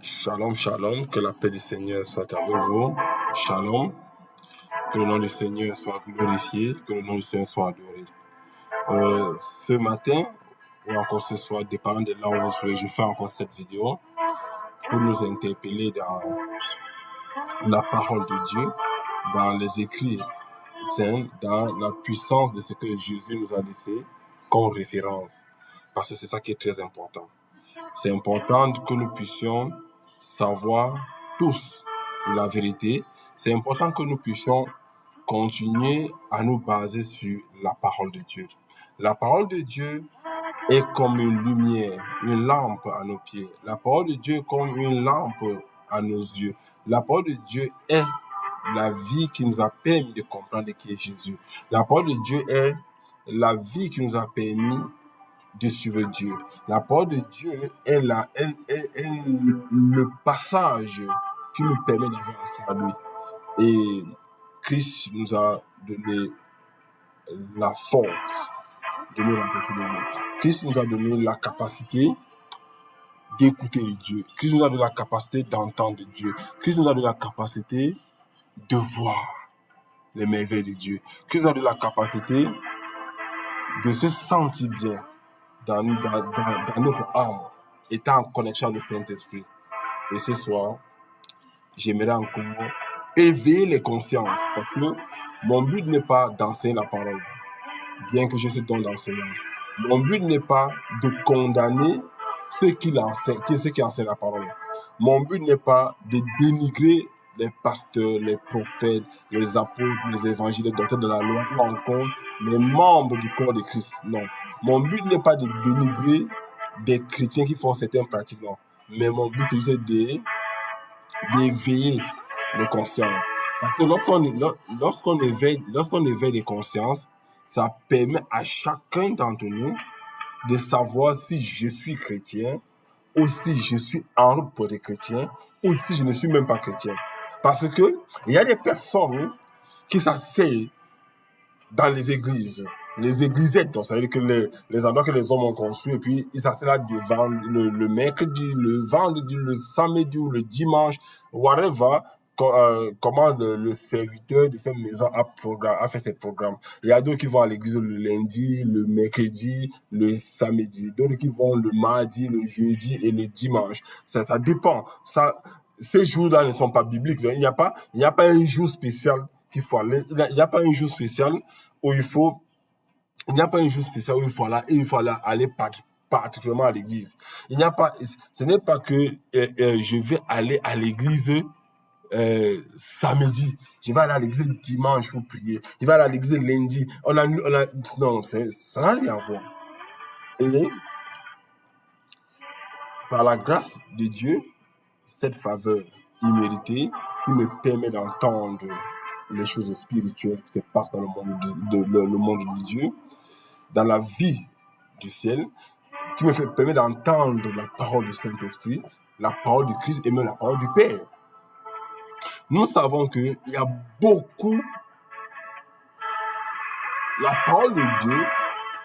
Shalom, shalom, que la paix du Seigneur soit avec vous. Shalom, que le nom du Seigneur soit glorifié, que le nom du Seigneur soit adoré. Ce matin, ou encore ce soir, dépendant de là où vous serez, je fais encore cette vidéo pour nous interpeller dans la parole de Dieu, dans les écrits saints, dans la puissance de ce que Jésus nous a laissé comme référence. Parce que c'est ça qui est très important. C'est important que nous puissions savoir tous la vérité. C'est important que nous puissions continuer à nous baser sur la parole de Dieu. La parole de Dieu est comme une lumière, une lampe à nos pieds. La parole de Dieu est comme une lampe à nos yeux. La parole de Dieu est la vie qui nous a permis de comprendre qui est Jésus. La parole de Dieu est la vie qui nous a permis de suivre Dieu. La parole de Dieu est le passage qui nous permet d'avoir accès à lui. Et Christ nous a donné la force de nous rapprocher de lui. Christ nous a donné la capacité d'écouter Dieu. Christ nous a donné la capacité d'entendre Dieu. Christ nous a donné la capacité de voir les merveilles de Dieu. Christ nous a donné la capacité de se sentir bien dans notre âme, étant en connexion avec le Saint-Esprit. Et ce soir, j'aimerais encore éveiller les consciences, parce que mon but n'est pas d'enseigner la parole, bien que je ce don d'enseignant. Mon but n'est pas de condamner ceux qui enseignent la parole. Mon but n'est pas de dénigrer les pasteurs, les prophètes, les apôtres, les évangiles, les docteurs de la loi, ou encore les membres du corps de Christ. Non. Mon but n'est pas de dénigrer des chrétiens qui font certaines pratiques. Non. Mais mon but, c'est d'éveiller les consciences. Parce que lorsqu'on éveille les consciences, ça permet à chacun d'entre nous de savoir si je suis chrétien, ou si je suis en route pour des chrétiens, ou si je ne suis même pas chrétien. Parce que il y a des personnes qui s'asseyent dans les églises églisettes, donc ça veut dire que les endroits que les hommes ont construits, et puis ils s'asseyent là devant le mercredi, le vendredi, le samedi ou le dimanche, whatever, comment le serviteur de cette maison a fait ses programmes. Il y a d'autres qui vont à l'église le lundi, le mercredi, le samedi, d'autres qui vont le mardi, le jeudi et le dimanche. Ça dépend. Ces jours-là ne sont pas bibliques. Il n'y a pas un jour spécial qu'il faut aller. Il n'y a pas un jour spécial où il faut aller particulièrement à l'église. Ce n'est pas que je vais aller à l'église samedi, je vais aller à l'église dimanche pour prier, je vais aller à l'église lundi. Non, ça n'a rien à voir. Et par la grâce de Dieu, cette faveur imméritée qui me permet d'entendre les choses spirituelles qui se passent dans le monde de Dieu, dans la vie du ciel, qui me permet d'entendre la parole du Saint-Esprit, la parole du Christ et même la parole du Père. Nous savons qu'il y a beaucoup, la parole de Dieu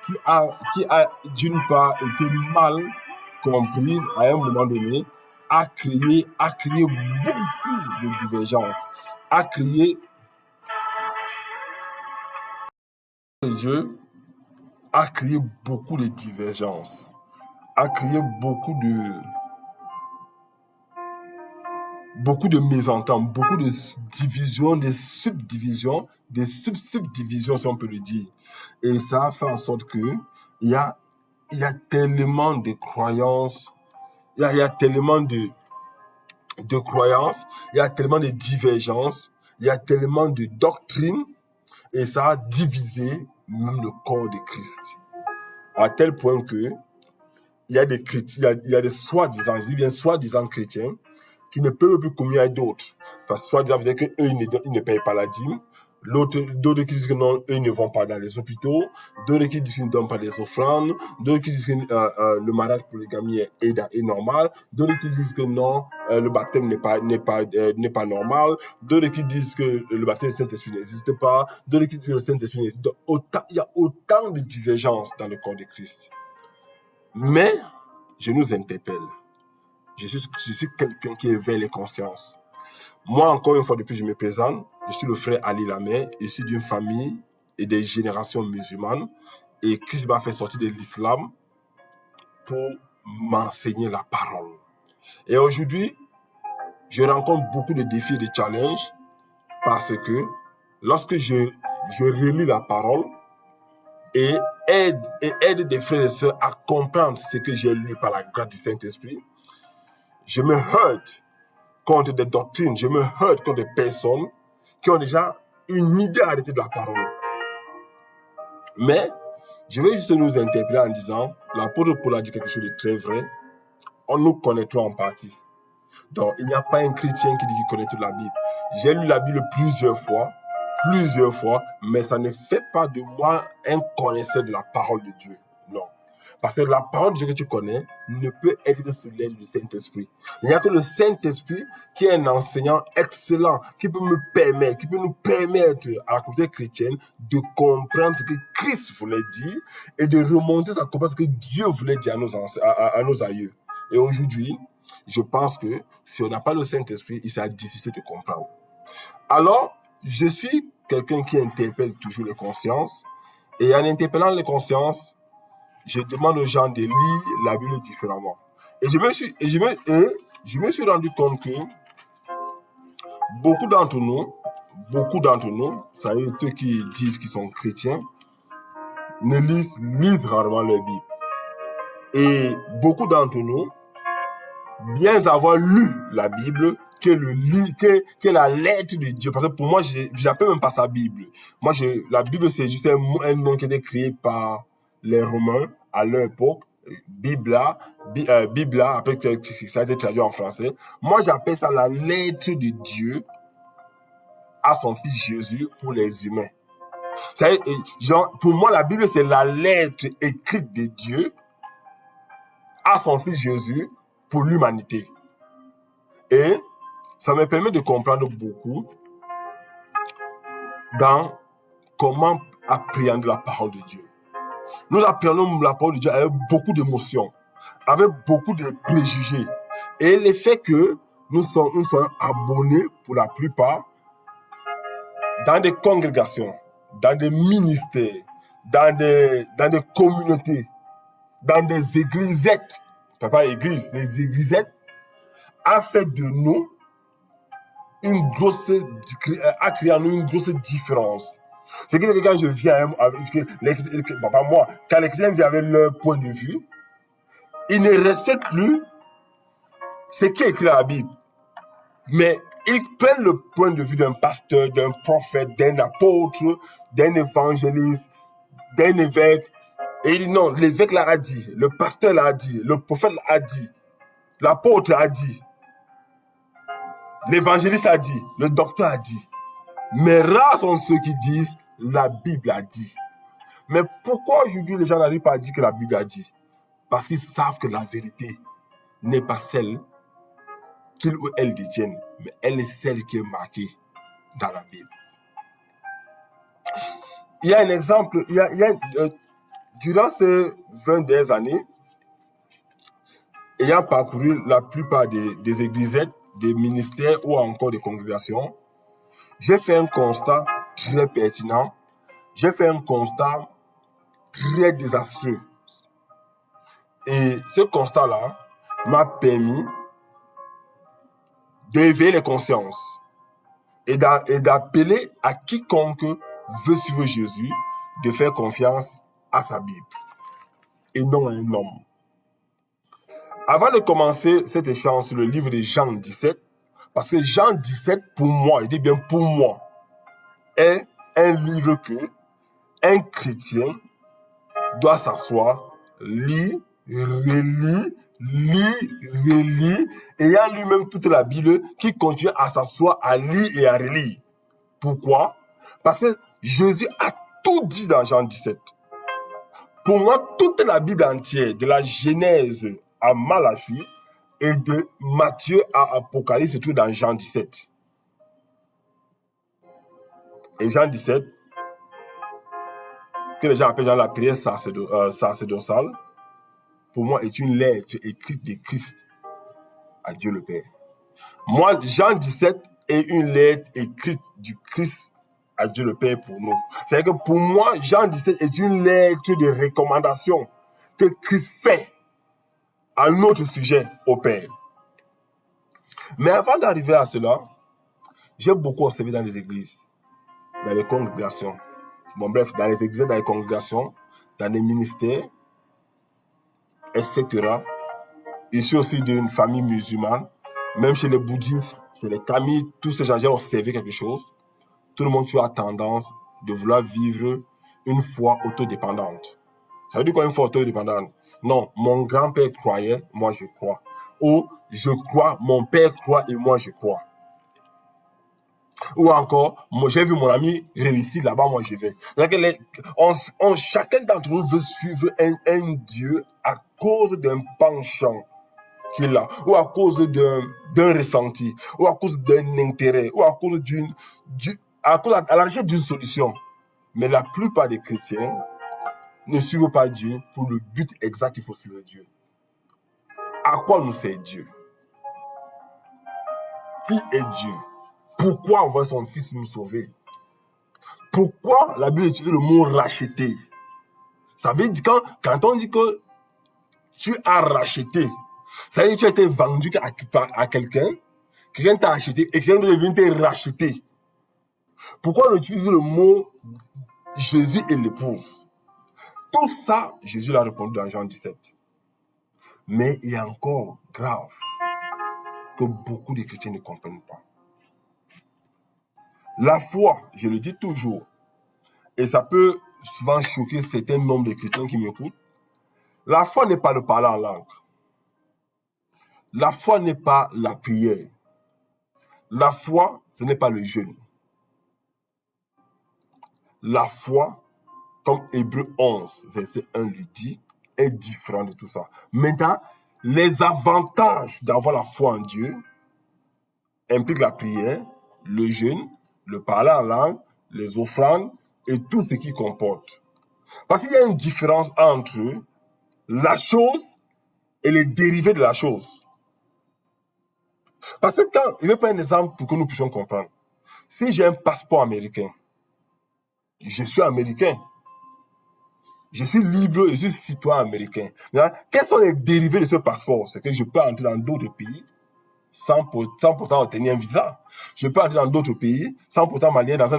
qui a d'une part été mal comprise à un moment donné, a créé beaucoup de divergences, Dieu a créé beaucoup de divergences, a créé beaucoup de mésententes, beaucoup de divisions, de subdivisions, des subdivisions si on peut le dire. Et ça a fait en sorte que il y a tellement de croyances, il y a tellement de croyances, il y a tellement de divergences, il y a tellement de doctrines, et ça a divisé même le corps de Christ. À tel point que il y a des soi-disant, je dis bien soi-disant chrétiens, qui ne peuvent plus communier avec d'autres. Parce que soi-disant, vous dire qu'eux, ils ne payent pas la dîme. D'autres qui disent que non, eux, ils ne vont pas dans les hôpitaux. D'autres qui disent qu'ils ne donnent pas des offrandes. D'autres qui disent que le mariage pour les gamins est normal. D'autres qui disent que non, le baptême n'est pas normal. D'autres qui disent que le baptême du Saint-Esprit n'existe pas. D'autres qui disent que le Saint-Esprit n'existe pas. Il y a autant de divergences dans le corps de Christ. Mais je nous interpelle. Je suis quelqu'un qui éveille les consciences. Moi, encore une fois, depuis je me présente, je suis le frère Ali Lamé, issu d'une famille et des générations musulmanes. Et Christ m'a fait sortir de l'islam pour m'enseigner la parole. Et aujourd'hui, je rencontre beaucoup de défis et de challenges parce que lorsque je relis la parole et aide des frères et sœurs à comprendre ce que j'ai lu par la grâce du Saint-Esprit, je me heurte contre des doctrines, je me heurte contre des personnes qui ont déjà une idée arrêtée de la parole. Mais je vais juste nous interpeller en disant, l'apôtre Paul a dit quelque chose de très vrai, on nous connaîtra en partie. Donc, il n'y a pas un chrétien qui dit qu'il connaît toute la Bible. J'ai lu la Bible plusieurs fois, mais ça ne fait pas de moi un connaisseur de la parole de Dieu. Non. Parce que la parole de Dieu que tu connais ne peut être que sous l'aile du Saint-Esprit. Il n'y a que le Saint-Esprit qui est un enseignant excellent, qui peut nous permettre à la communauté chrétienne de comprendre ce que Christ voulait dire et de remonter à comprendre ce que Dieu voulait dire à nos aïeux. Et aujourd'hui, je pense que si on n'a pas le Saint-Esprit, il sera difficile de comprendre. Alors, je suis quelqu'un qui interpelle toujours les consciences. Et en interpellant les consciences, je demande aux gens de lire la Bible différemment. Et je me suis rendu compte que beaucoup d'entre nous, ça veut dire ceux qui disent qu'ils sont chrétiens, lisent rarement leur Bible. Et beaucoup d'entre nous, bien avoir lu la Bible, que la lettre de Dieu. Parce que pour moi, je n'appelle même pas ça Bible. Moi, la Bible, c'est juste un nom qui a été créé par les Romains à leur époque. Bibla, après que ça a été traduit en français. Moi, j'appelle ça la lettre de Dieu à son fils Jésus pour les humains. Pour moi, la Bible, c'est la lettre écrite de Dieu à son fils Jésus pour l'humanité. Et ça me permet de comprendre beaucoup dans comment appréhender la parole de Dieu. Nous apprenons la parole de Dieu avec beaucoup d'émotions, avec beaucoup de préjugés. Et le fait que nous sommes abonnés pour la plupart dans des congrégations, dans des ministères, dans des communautés, dans des églisettes, pas église, les églisettes, a fait de nous a créé en nous une grosse différence. C'est que quand je viens quand les chrétiens viennent avec leur point de vue, ils ne respectent plus ce qui est écrit dans la Bible. Mais ils prennent le point de vue d'un pasteur, d'un prophète, d'un apôtre, d'un évangéliste, d'un évêque. Et ils disent non, l'évêque l'a dit, le pasteur l'a dit, le prophète l'a dit, l'apôtre a dit, l'évangéliste a dit, le docteur a dit. Mais rares sont ceux qui disent la Bible a dit. Mais pourquoi aujourd'hui les gens n'arrivent pas à dire que la Bible a dit? Parce qu'ils savent que la vérité n'est pas celle qu'ils ou elles détiennent, mais elle est celle qui est marquée dans la Bible. Il y a un exemple, durant ces 20 dernières années, ayant parcouru la plupart des églisettes, des ministères ou encore des congrégations, j'ai fait un constat très pertinent, j'ai fait un constat très désastreux. Et ce constat-là m'a permis d'éveiller les consciences et d'appeler à quiconque veut suivre Jésus de faire confiance à sa Bible et non à un homme. Avant de commencer cet échange sur le livre de Jean 17, parce que Jean 17, pour moi, je dis bien pour moi, est un livre que un chrétien doit s'asseoir, lire, relire, ayant lui-même toute la Bible, qui continue à s'asseoir, à lire et à relire. Pourquoi? Parce que Jésus a tout dit dans Jean 17. Pour moi, toute la Bible entière, de la Genèse à Malachie et de Matthieu à Apocalypse, se trouve dans Jean 17. Et Jean 17, que les gens appellent dans la prière sacerdotale, pour moi est une lettre écrite de Christ à Dieu le Père. Moi, Jean 17 est une lettre écrite du Christ à Dieu le Père pour nous. C'est-à-dire que pour moi, Jean 17 est une lettre de recommandation que Christ fait à notre sujet au Père. Mais avant d'arriver à cela, j'ai beaucoup observé dans les églises, dans les congrégations. Bon, bref, dans les églises, dans les congrégations, dans les ministères, etc. Ici aussi d'une famille musulmane, même chez les bouddhistes, chez les tamis, tous ces gens, j'ai observé quelque chose. Tout le monde a tendance de vouloir vivre une foi autodépendante. Ça veut dire quoi une foi autodépendante? Non, mon grand-père croyait, moi je crois. Ou je crois, mon père croit et moi je crois. Ou encore, moi j'ai vu mon ami réussir là-bas, moi je vais. Chacun d'entre nous veut suivre un Dieu à cause d'un penchant qu'il a, ou à cause d'un ressenti, ou à cause d'un intérêt, ou à cause à la recherche d'une solution. Mais la plupart des chrétiens ne suivent pas Dieu pour le but exact qu'il faut suivre Dieu. À quoi nous sert Dieu? Qui est Dieu? Pourquoi envoyer son fils nous sauver? Pourquoi la Bible utilise le mot racheter? Ça veut dire quand on dit que tu as racheté, ça veut dire que tu as été vendu à quelqu'un, quelqu'un t'a acheté et quelqu'un est venu te racheter. Pourquoi on utilise le mot Jésus et l'épouse? Tout ça, Jésus l'a répondu dans Jean 17. Mais il est encore grave que beaucoup de chrétiens ne comprennent pas. La foi, je le dis toujours, et ça peut souvent choquer certains nombres de chrétiens qui m'écoutent, la foi n'est pas le parler en langue. La foi n'est pas la prière. La foi, ce n'est pas le jeûne. La foi, comme Hébreux 11, verset 1 lui dit, est différent de tout ça. Maintenant, les avantages d'avoir la foi en Dieu impliquent la prière, le jeûne, le parler en langue, les offrandes et tout ce qui comporte. Parce qu'il y a une différence entre la chose et les dérivés de la chose. Parce que je vais prendre un exemple pour que nous puissions comprendre. Si j'ai un passeport américain, je suis américain. Je suis libre, je suis citoyen américain. Maintenant, quels sont les dérivés de ce passeport? C'est que je peux entrer dans d'autres pays sans pourtant obtenir un visa. Je peux entrer dans d'autres pays sans pourtant m'aligner dans un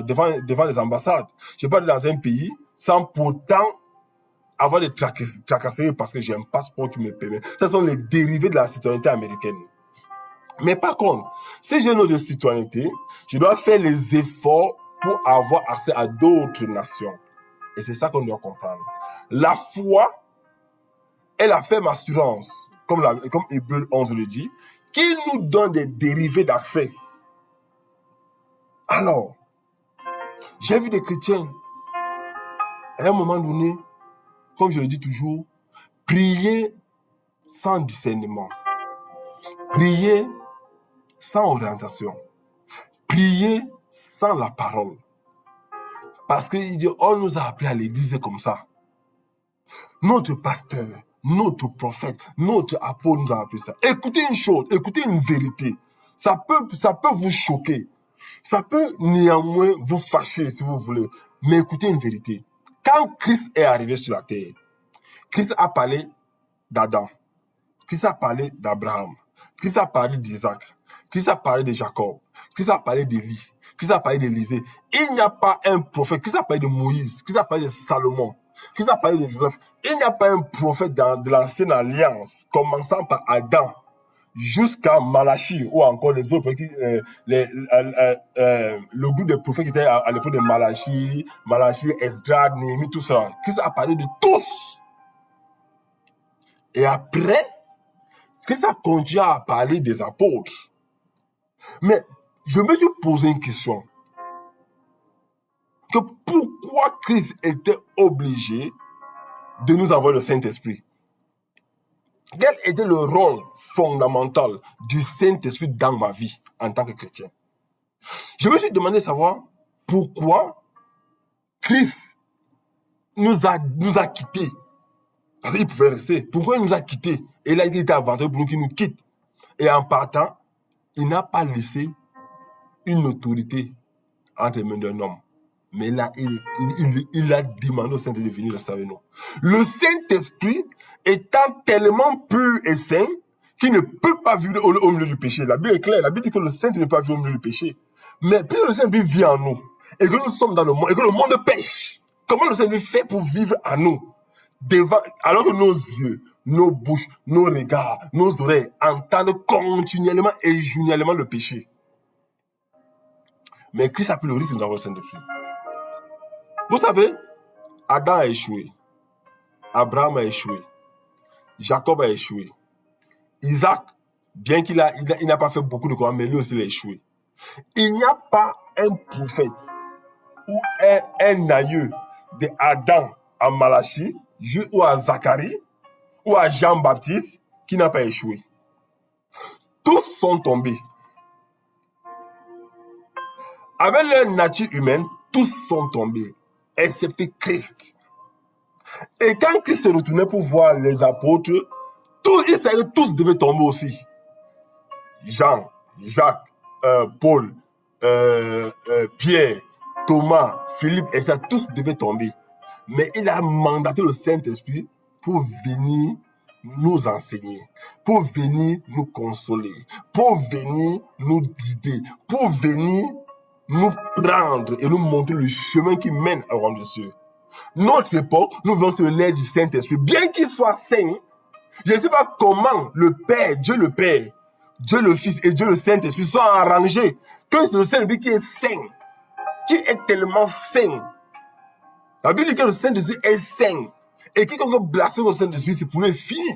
devant les ambassades. Je peux aller dans un pays sans pourtant avoir des tracasseries parce que j'ai un passeport qui me permet. Ce sont les dérivés de la citoyenneté américaine. Mais par contre, si j'ai une autre citoyenneté, je dois faire les efforts pour avoir accès à d'autres nations. Et c'est ça qu'on doit comprendre. La foi est la ferme assurance, comme Hébreux 11 le dit, qui nous donne des dérivés d'accès. Alors, j'ai vu des chrétiens, à un moment donné, comme je le dis toujours, prier sans discernement, prier sans orientation, prier sans la parole. Parce qu'il dit, on nous a appelés à l'église comme ça. Notre pasteur, notre prophète, notre apôtre nous a appelé ça. Écoutez une chose, écoutez une vérité. Ça peut vous choquer. Ça peut néanmoins vous fâcher si vous voulez. Mais écoutez une vérité. Quand Christ est arrivé sur la terre, Christ a parlé d'Adam. Christ a parlé d'Abraham. Christ a parlé d'Isaac. Christ a parlé de Jacob. Christ a parlé d'Élie. Christ a parlé d'Élisée. Il n'y a pas un prophète. Christ a parlé de Moïse. Christ a parlé de Salomon. Christ a parlé de Joseph. Il n'y a pas un prophète de l'ancienne alliance, commençant par Adam jusqu'à Malachie, ou encore les autres, le groupe de prophètes qui était à l'époque de Malachie, Esdras, Néhémie, tout ça. Christ a parlé de tous. Et après, Christ a continué à parler des apôtres. Mais je me suis posé une question. Que pourquoi Christ était obligé de nous envoyer le Saint-Esprit? Quel était le rôle fondamental du Saint-Esprit dans ma vie en tant que chrétien? Je me suis demandé de savoir pourquoi Christ nous a quittés Parce qu'il pouvait rester. Pourquoi il nous a quittés? Et là, il était avantageux pour nous qu'il nous quitte. Et en partant, il n'a pas laissé une autorité entre les mains d'un homme. Mais là, il a demandé au Saint-Esprit de venir rester avec nous. Le Saint-Esprit étant tellement pur et saint qu'il ne peut pas vivre au milieu du péché. La Bible est claire. La Bible dit que le Saint-Esprit ne peut pas vivre au milieu du péché. Mais puisque le Saint-Esprit vit en nous, et que nous sommes dans le monde, et que le monde pêche, comment le Saint-Esprit fait pour vivre en nous? Alors que nos yeux, nos bouches, nos regards, nos oreilles entendent continuellement et journellement le péché. Mais Christ a pris le risque d'avoir le Saint-Esprit. Vous savez, Adam a échoué, Abraham a échoué, Jacob a échoué, Isaac, bien qu'il n'a pas fait beaucoup de courage, mais lui aussi il a échoué. Il n'y a pas un prophète ou un aïeux d'Adam à Malachie, ou à Zacharie, ou à Jean-Baptiste, qui n'a pas échoué. Tous sont tombés. Avec leur nature humaine, tous sont tombés, excepté Christ. Et quand Christ se retournait pour voir les apôtres, ils savaient que tous devaient tomber aussi. Jean, Jacques, Paul, Pierre, Thomas, Philippe, et ça, tous devaient tomber. Mais il a mandaté le Saint-Esprit pour venir nous enseigner, pour venir nous consoler, pour venir nous guider, pour venir nous prendre et nous montrer le chemin qui mène au royaume des cieux. Notre époque, nous venons sur l'aide du Saint-Esprit. Bien qu'il soit saint, je ne sais pas comment le Père, Dieu le Père, Dieu le Fils et Dieu le Saint-Esprit sont arrangés que c'est le Saint-Esprit qui est saint, qui est tellement saint. La Bible dit que le Saint-Esprit est saint. Et quiconque blasphème le Saint-Esprit, c'est pour le fini,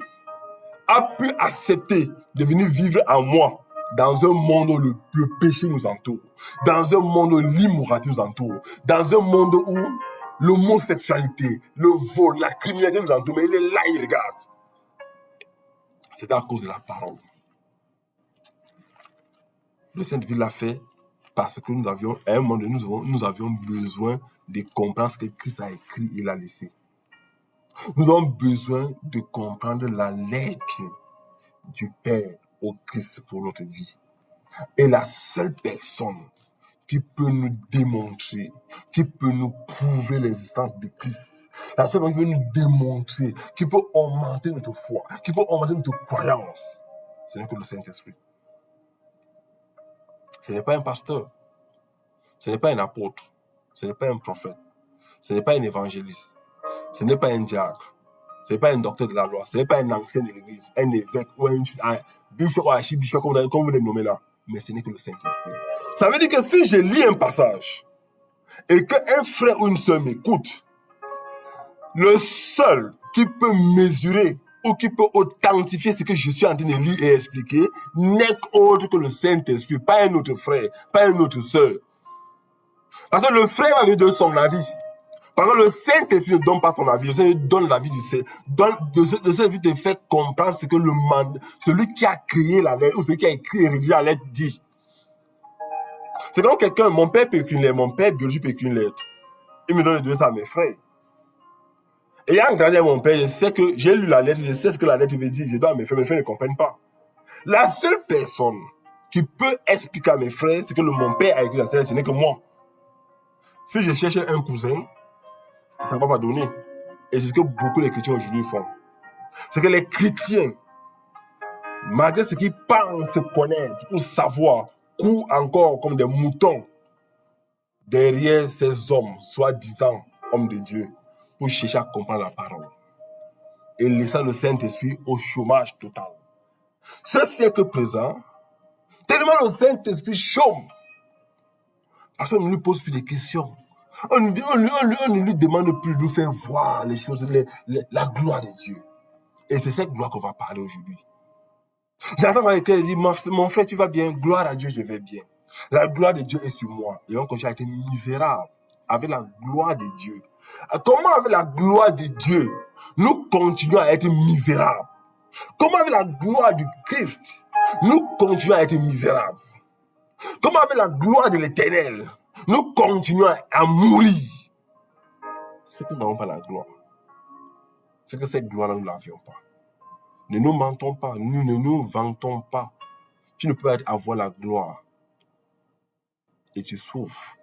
a pu accepter de venir vivre en moi dans un monde où le péché nous entoure, dans un monde où l'immoralité nous entoure, dans un monde où l'homosexualité, le vol, la criminalité nous entoure, mais il est là, il regarde. C'est à cause de la parole. Le Saint-Esprit l'a fait parce que nous avions, à un moment donné, nous avions besoin de comprendre ce que Christ a écrit et l'a laissé. Nous avons besoin de comprendre la lettre du Père au Christ pour notre vie. Et la seule personne qui peut nous démontrer, qui peut nous prouver l'existence de Christ, la seule personne qui peut nous démontrer, qui peut augmenter notre foi, qui peut augmenter notre croyance, ce n'est que le Saint-Esprit. Ce n'est pas un pasteur, ce n'est pas un apôtre, ce n'est pas un prophète, ce n'est pas un évangéliste, ce n'est pas un diacre, ce n'est pas un docteur de la loi, ce n'est pas un ancien de l'église, un évêque ou un bishop ou archibishop, comme vous les nommez là, mais ce n'est que le Saint-Esprit. Ça veut dire que si je lis un passage et qu'un frère ou une sœur m'écoute, le seul qui peut mesurer ou qui peut authentifier ce que je suis en train de lire et expliquer n'est autre que le Saint-Esprit, pas un autre frère, pas une autre sœur. Parce que le frère va lui donner son avis. Parce que le Saint-Esprit ne donne pas son avis, le Saint-Esprit donne l'avis du Saint-Esprit. Le Saint-Esprit te fait comprendre ce que celui qui a créé la lettre ou celui qui a écrit et rédigé la lettre dit. C'est comme quelqu'un, mon père peut écrire une lettre, mon père biologique peut écrire une lettre. Il me donne de donner ça à mes frères. Ayant grandi à mon père, je sais que j'ai lu la lettre, je sais ce que la lettre veut dire, je dois à mes frères ne comprennent pas. La seule personne qui peut expliquer à mes frères ce que mon père a écrit dans cette lettre, ce n'est que moi. Si je cherche un cousin, ça ne va pas donner. Et c'est ce que beaucoup de chrétiens aujourd'hui font. C'est que les chrétiens, malgré ce qu'ils pensent connaître ou savoir, courent encore comme des moutons derrière ces hommes, soi-disant hommes de Dieu, pour chercher à comprendre la parole. Et laissant le Saint-Esprit au chômage total. Ce siècle présent, tellement le Saint-Esprit chôme, personne ne lui pose plus de questions. On ne lui demande plus de nous faire voir les choses, la gloire de Dieu. Et c'est cette gloire qu'on va parler aujourd'hui. J'entends dans lesquels il dit, mon frère, tu vas bien, gloire à Dieu, je vais bien. La gloire de Dieu est sur moi. Et on continue à être misérable avec la gloire de Dieu. Comment avec la gloire de Dieu, nous continuons à être misérables? Comment avec la gloire du Christ, nous continuons à être misérables? Comment avec la gloire de l'Éternel, nous continuons à mourir? C'est que nous n'avons pas la gloire. c'est que cette gloire-là, nous ne l'avions pas. Ne nous mentons pas, nous ne nous vantons pas. Tu ne peux pas avoir la gloire et tu souffres.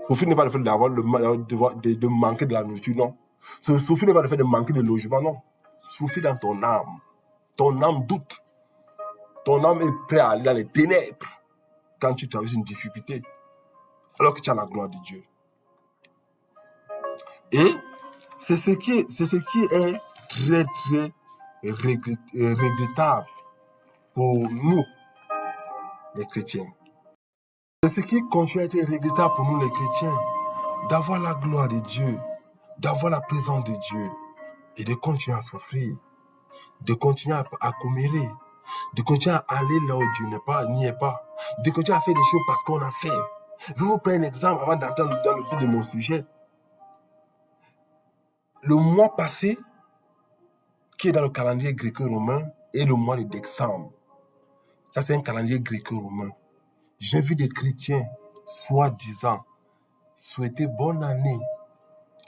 Souffrir n'est pas le fait de manquer de la nourriture, non. Souffrir n'est pas le fait de manquer de logement, non. Souffrir dans ton âme. Ton âme doute. Ton âme est prête à aller dans les ténèbres quand tu traverses une difficulté, alors que tu as la gloire de Dieu. Et c'est ce qui est très, très regrettable pour nous, les chrétiens. C'est ce qui continue à être regrettable pour nous, les chrétiens, d'avoir la gloire de Dieu, d'avoir la présence de Dieu et de continuer à souffrir, de continuer à commérer, de continuer à aller là où Dieu n'y est pas, de continuer à faire des choses parce qu'on a fait. Je vais vous prendre un exemple avant d'entrer dans le fil de mon sujet. Le mois passé, qui est dans le calendrier gréco-romain, est le mois de décembre. Ça, c'est un calendrier gréco-romain. J'ai vu des chrétiens, soi-disant, souhaiter bonne année.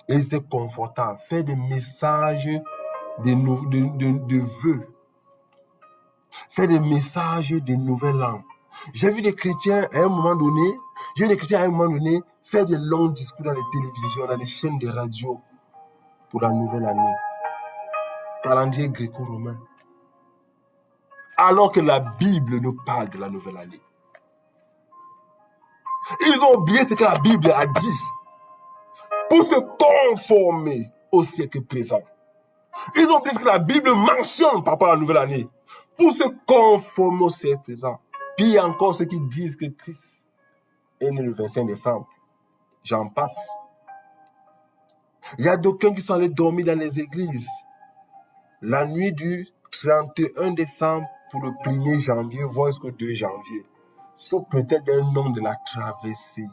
Et ils étaient confortables, faire des messages de vœux, faire des messages de nouvel an. J'ai vu des chrétiens à un moment donné, faire des longs discours dans les télévisions, dans les chaînes de radio pour la nouvelle année. Calendrier gréco-romain. Alors que la Bible nous parle de la nouvelle année. Ils ont oublié ce que la Bible a dit pour se conformer au siècle présent. Ils ont oublié ce que la Bible mentionne par rapport à la nouvelle année pour se conformer au siècle présent. Puis il y a encore ceux qui disent que Christ est né le 25 décembre. J'en passe. Il y a d'aucuns qui sont allés dormir dans les églises la nuit du 31 décembre pour le 1er janvier, voire jusqu'au 2 janvier. Sauf peut-être un nom de la traversée.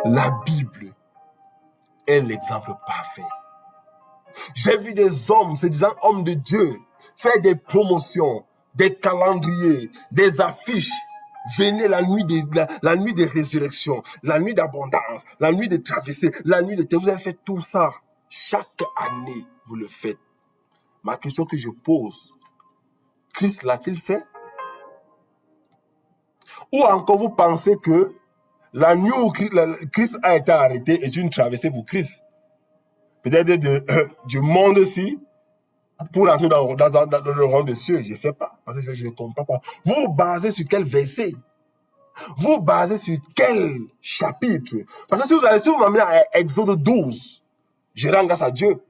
La Bible est l'exemple parfait. J'ai vu des hommes, se disant hommes de Dieu, faire des promotions, des calendriers, des affiches. Venez la nuit de résurrection, la nuit d'abondance, la nuit de traversée, la nuit de... Vous avez fait tout ça. Chaque année, vous le faites. Ma question que je pose, Christ l'a-t-il fait? Ou encore vous pensez que la nuit où Christ a été arrêté est une traversée pour Christ? Peut-être du monde-ci pour entrer dans le royaume des cieux, je ne sais pas, parce que je ne comprends pas. Vous vous basez sur quel verset? Vous vous basez sur quel chapitre? Parce que si vous m'amenez à Exode 12, je rends grâce à Dieu.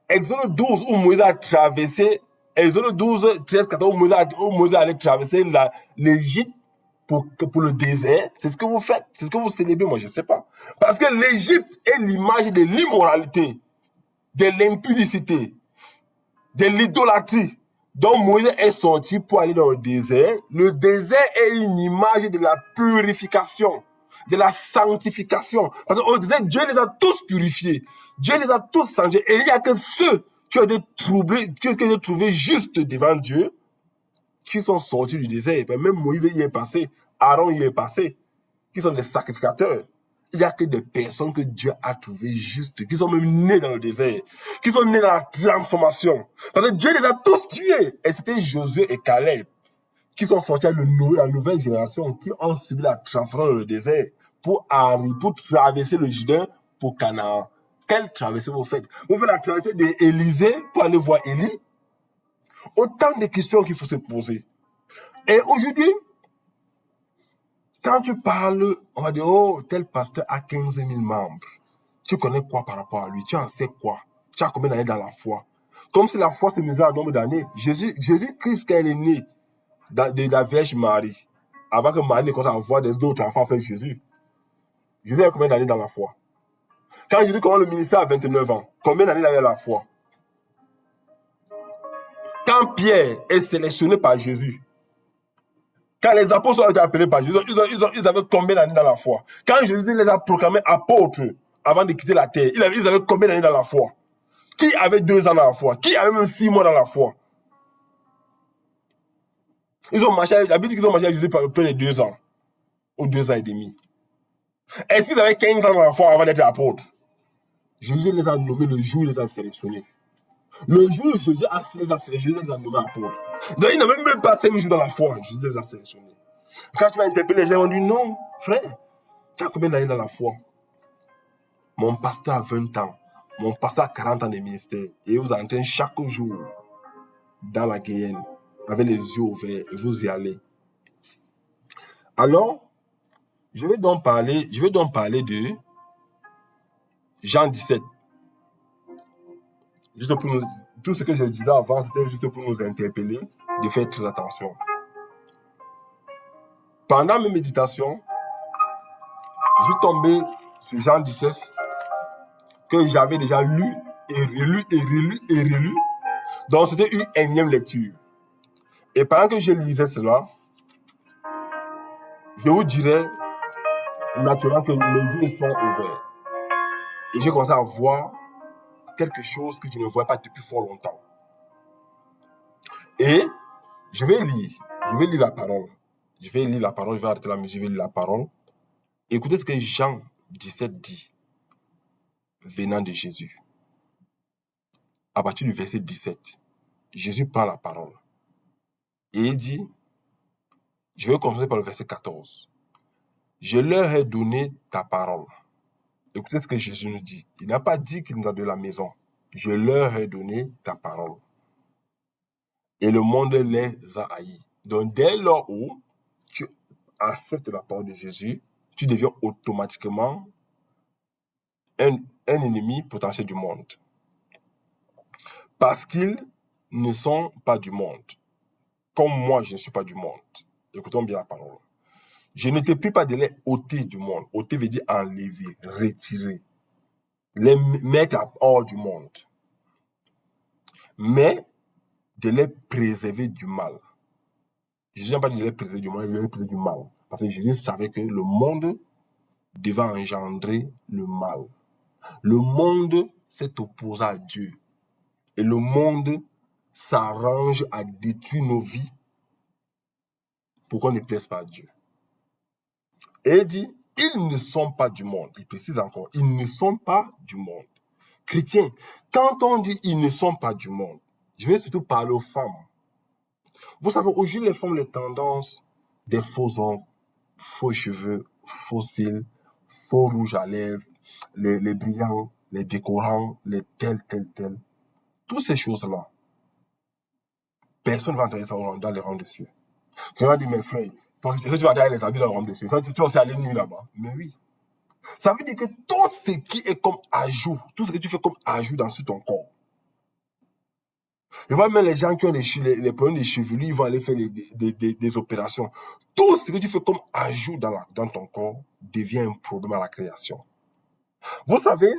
Exode 12 où Moïse a traversé, Exode 12, 13, 14 où Moïse allait traverser l'Égypte pour le désert, c'est ce que vous faites, c'est ce que vous célébrez, moi je ne sais pas. Parce que l'Égypte est l'image de l'immoralité, de l'impudicité, de l'idolâtrie. Donc Moïse est sorti pour aller dans le désert. Le désert est une image de la purification, de la sanctification. Parce qu'au désert, Dieu les a tous purifiés. Dieu les a tous sanctifiés. Et il n'y a que ceux qui ont été trouvés justes devant Dieu, qui sont sortis du désert. Même Moïse y est passé, Aaron y est passé, qui sont des sacrificateurs. Il n'y a que des personnes que Dieu a trouvées justes, qui sont même nées dans le désert, qui sont nées dans la transformation. Parce que Dieu les a tous tués. Et c'était Josué et Caleb qui sont sortis à la nouvelle génération, qui ont subi la transformation dans le désert pour traverser le Jourdain pour Canaan. Quelle traversée vous faites? Vous faites la traversée d'Élysée pour aller voir Élie. Autant de questions qu'il faut se poser. Et aujourd'hui, quand tu parles, on va dire, oh, tel pasteur a 15 000 membres. Tu connais quoi par rapport à lui? Tu en sais quoi? Tu as combien d'années dans la foi? Comme si la foi se mesurait en nombre d'années. Jésus-Christ, quand il est né de la Vierge Marie, avant que Marie ne commence à avoir d'autres enfants après Jésus, Jésus a combien d'années dans la foi? Quand Jésus commence le ministère à 29 ans, combien d'années il avait la foi? Quand Pierre est sélectionné par Jésus, quand les apôtres ont été appelés par Jésus, ils avaient combien d'années dans la foi? Quand Jésus les a proclamés apôtres avant de quitter la terre, ils avaient combien d'années dans la foi? Qui avait 2 ans dans la foi? Qui avait même 6 mois dans la foi? Ils ont marché, la Bible dit qu'ils ont marché avec Jésus pendant près de 2 ans, ou 2 ans et demi. Est-ce qu'ils avaient 15 ans dans la foi avant d'être apôtres? Jésus les a nommés le jour où il les a sélectionnés. Le jour où Jésus les a sélectionnés, Jésus les a nommés apôtres. Donc, il n'a même pas 5 jours dans la foi. Jésus les a sélectionnés. Quand tu vas interpeller les gens, ils vont dire non, frère, tu as combien d'années dans la foi? Mon pasteur a 20 ans. Mon pasteur a 40 ans de ministère. Et vous entrez chaque jour dans la Guyenne avec les yeux ouverts et vous y allez. Alors, je vais donc parler de Jean 17. Juste pour nous, tout ce que je disais avant, c'était juste pour nous interpeller de faire très attention. Pendant mes méditations, je suis tombé sur Jean 17 que j'avais déjà lu et relu. Donc, c'était une énième lecture. Et pendant que je lisais cela, je vous dirais naturellement que les yeux sont ouverts. Et j'ai commencé à voir quelque chose que je ne voyais pas depuis fort longtemps. Et je vais lire la parole. Je vais arrêter la musique, je vais lire la parole. Écoutez ce que Jean 17 dit, venant de Jésus. À partir du verset 17, Jésus prend la parole. Et il dit, je vais commencer par le verset 14. Je leur ai donné ta parole. Écoutez ce que Jésus nous dit. Il n'a pas dit qu'il nous a donné la maison. Je leur ai donné ta parole. Et le monde les a haïs. Donc, dès lors où tu acceptes la parole de Jésus, tu deviens automatiquement un ennemi potentiel du monde. Parce qu'ils ne sont pas du monde. Comme moi, je ne suis pas du monde. Écoutons bien la parole. Je ne t'ai plus pas de les ôter du monde. Ôter veut dire enlever, retirer. Les mettre hors du monde. Mais de les préserver du mal. Jésus n'a pas dit de les préserver du mal, il les préserver du mal. Parce que Jésus savait que le monde devait engendrer le mal. Le monde s'est opposé à Dieu. Et le monde s'arrange à détruire nos vies pour qu'on ne plaise pas à Dieu. Et il dit, ils ne sont pas du monde. Il précise encore, ils ne sont pas du monde. Chrétiens, quand on dit ils ne sont pas du monde, je vais surtout parler aux femmes. Vous savez, aujourd'hui, les femmes, les tendances des faux ongles, faux cheveux, faux cils, faux rouge à lèvres, les brillants, les décorants, les tels. Toutes ces choses-là, personne ne va entrer ça dans les rangs de cieux. Quelqu'un dit, mes frères, est-ce que tu vas aller les habits dans le rang de cieux? Ça, tu vas aussi aller nuit là-bas. Mais oui. Ça veut dire que tout ce qui est comme ajout, tout ce que tu fais comme ajout dans ton corps. Et voilà même les gens qui ont les problèmes de chevelure, ils vont aller faire des opérations. Tout ce que tu fais comme ajout dans ton corps devient un problème à la création. Vous savez,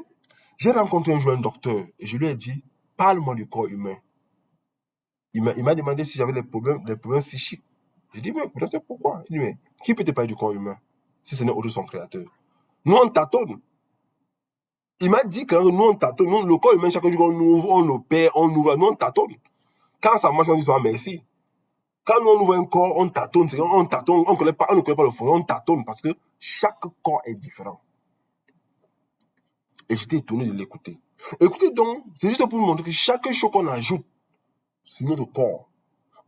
j'ai rencontré un jour un docteur et je lui ai dit, parle-moi du corps humain. Il m'a demandé si j'avais des problèmes psychiques. J'ai dit, mais docteur, pourquoi? Il dit, mais qui peut te parler du corps humain si ce n'est autre son créateur? Nous, on tâtonne. Il m'a dit que nous, on tâtonne. Nous, le corps humain, chaque jour, on ouvre, on opère, on ouvre, nous, on tâtonne. Quand ça marche, on dit merci. Quand nous, on ouvre un corps, on tâtonne. On tâtonne, on ne connaît pas le fond, on tâtonne parce que chaque corps est différent. Et j'étais étonné de l'écouter. Écoutez donc, c'est juste pour vous montrer que chaque chose qu'on ajoute sur notre corps,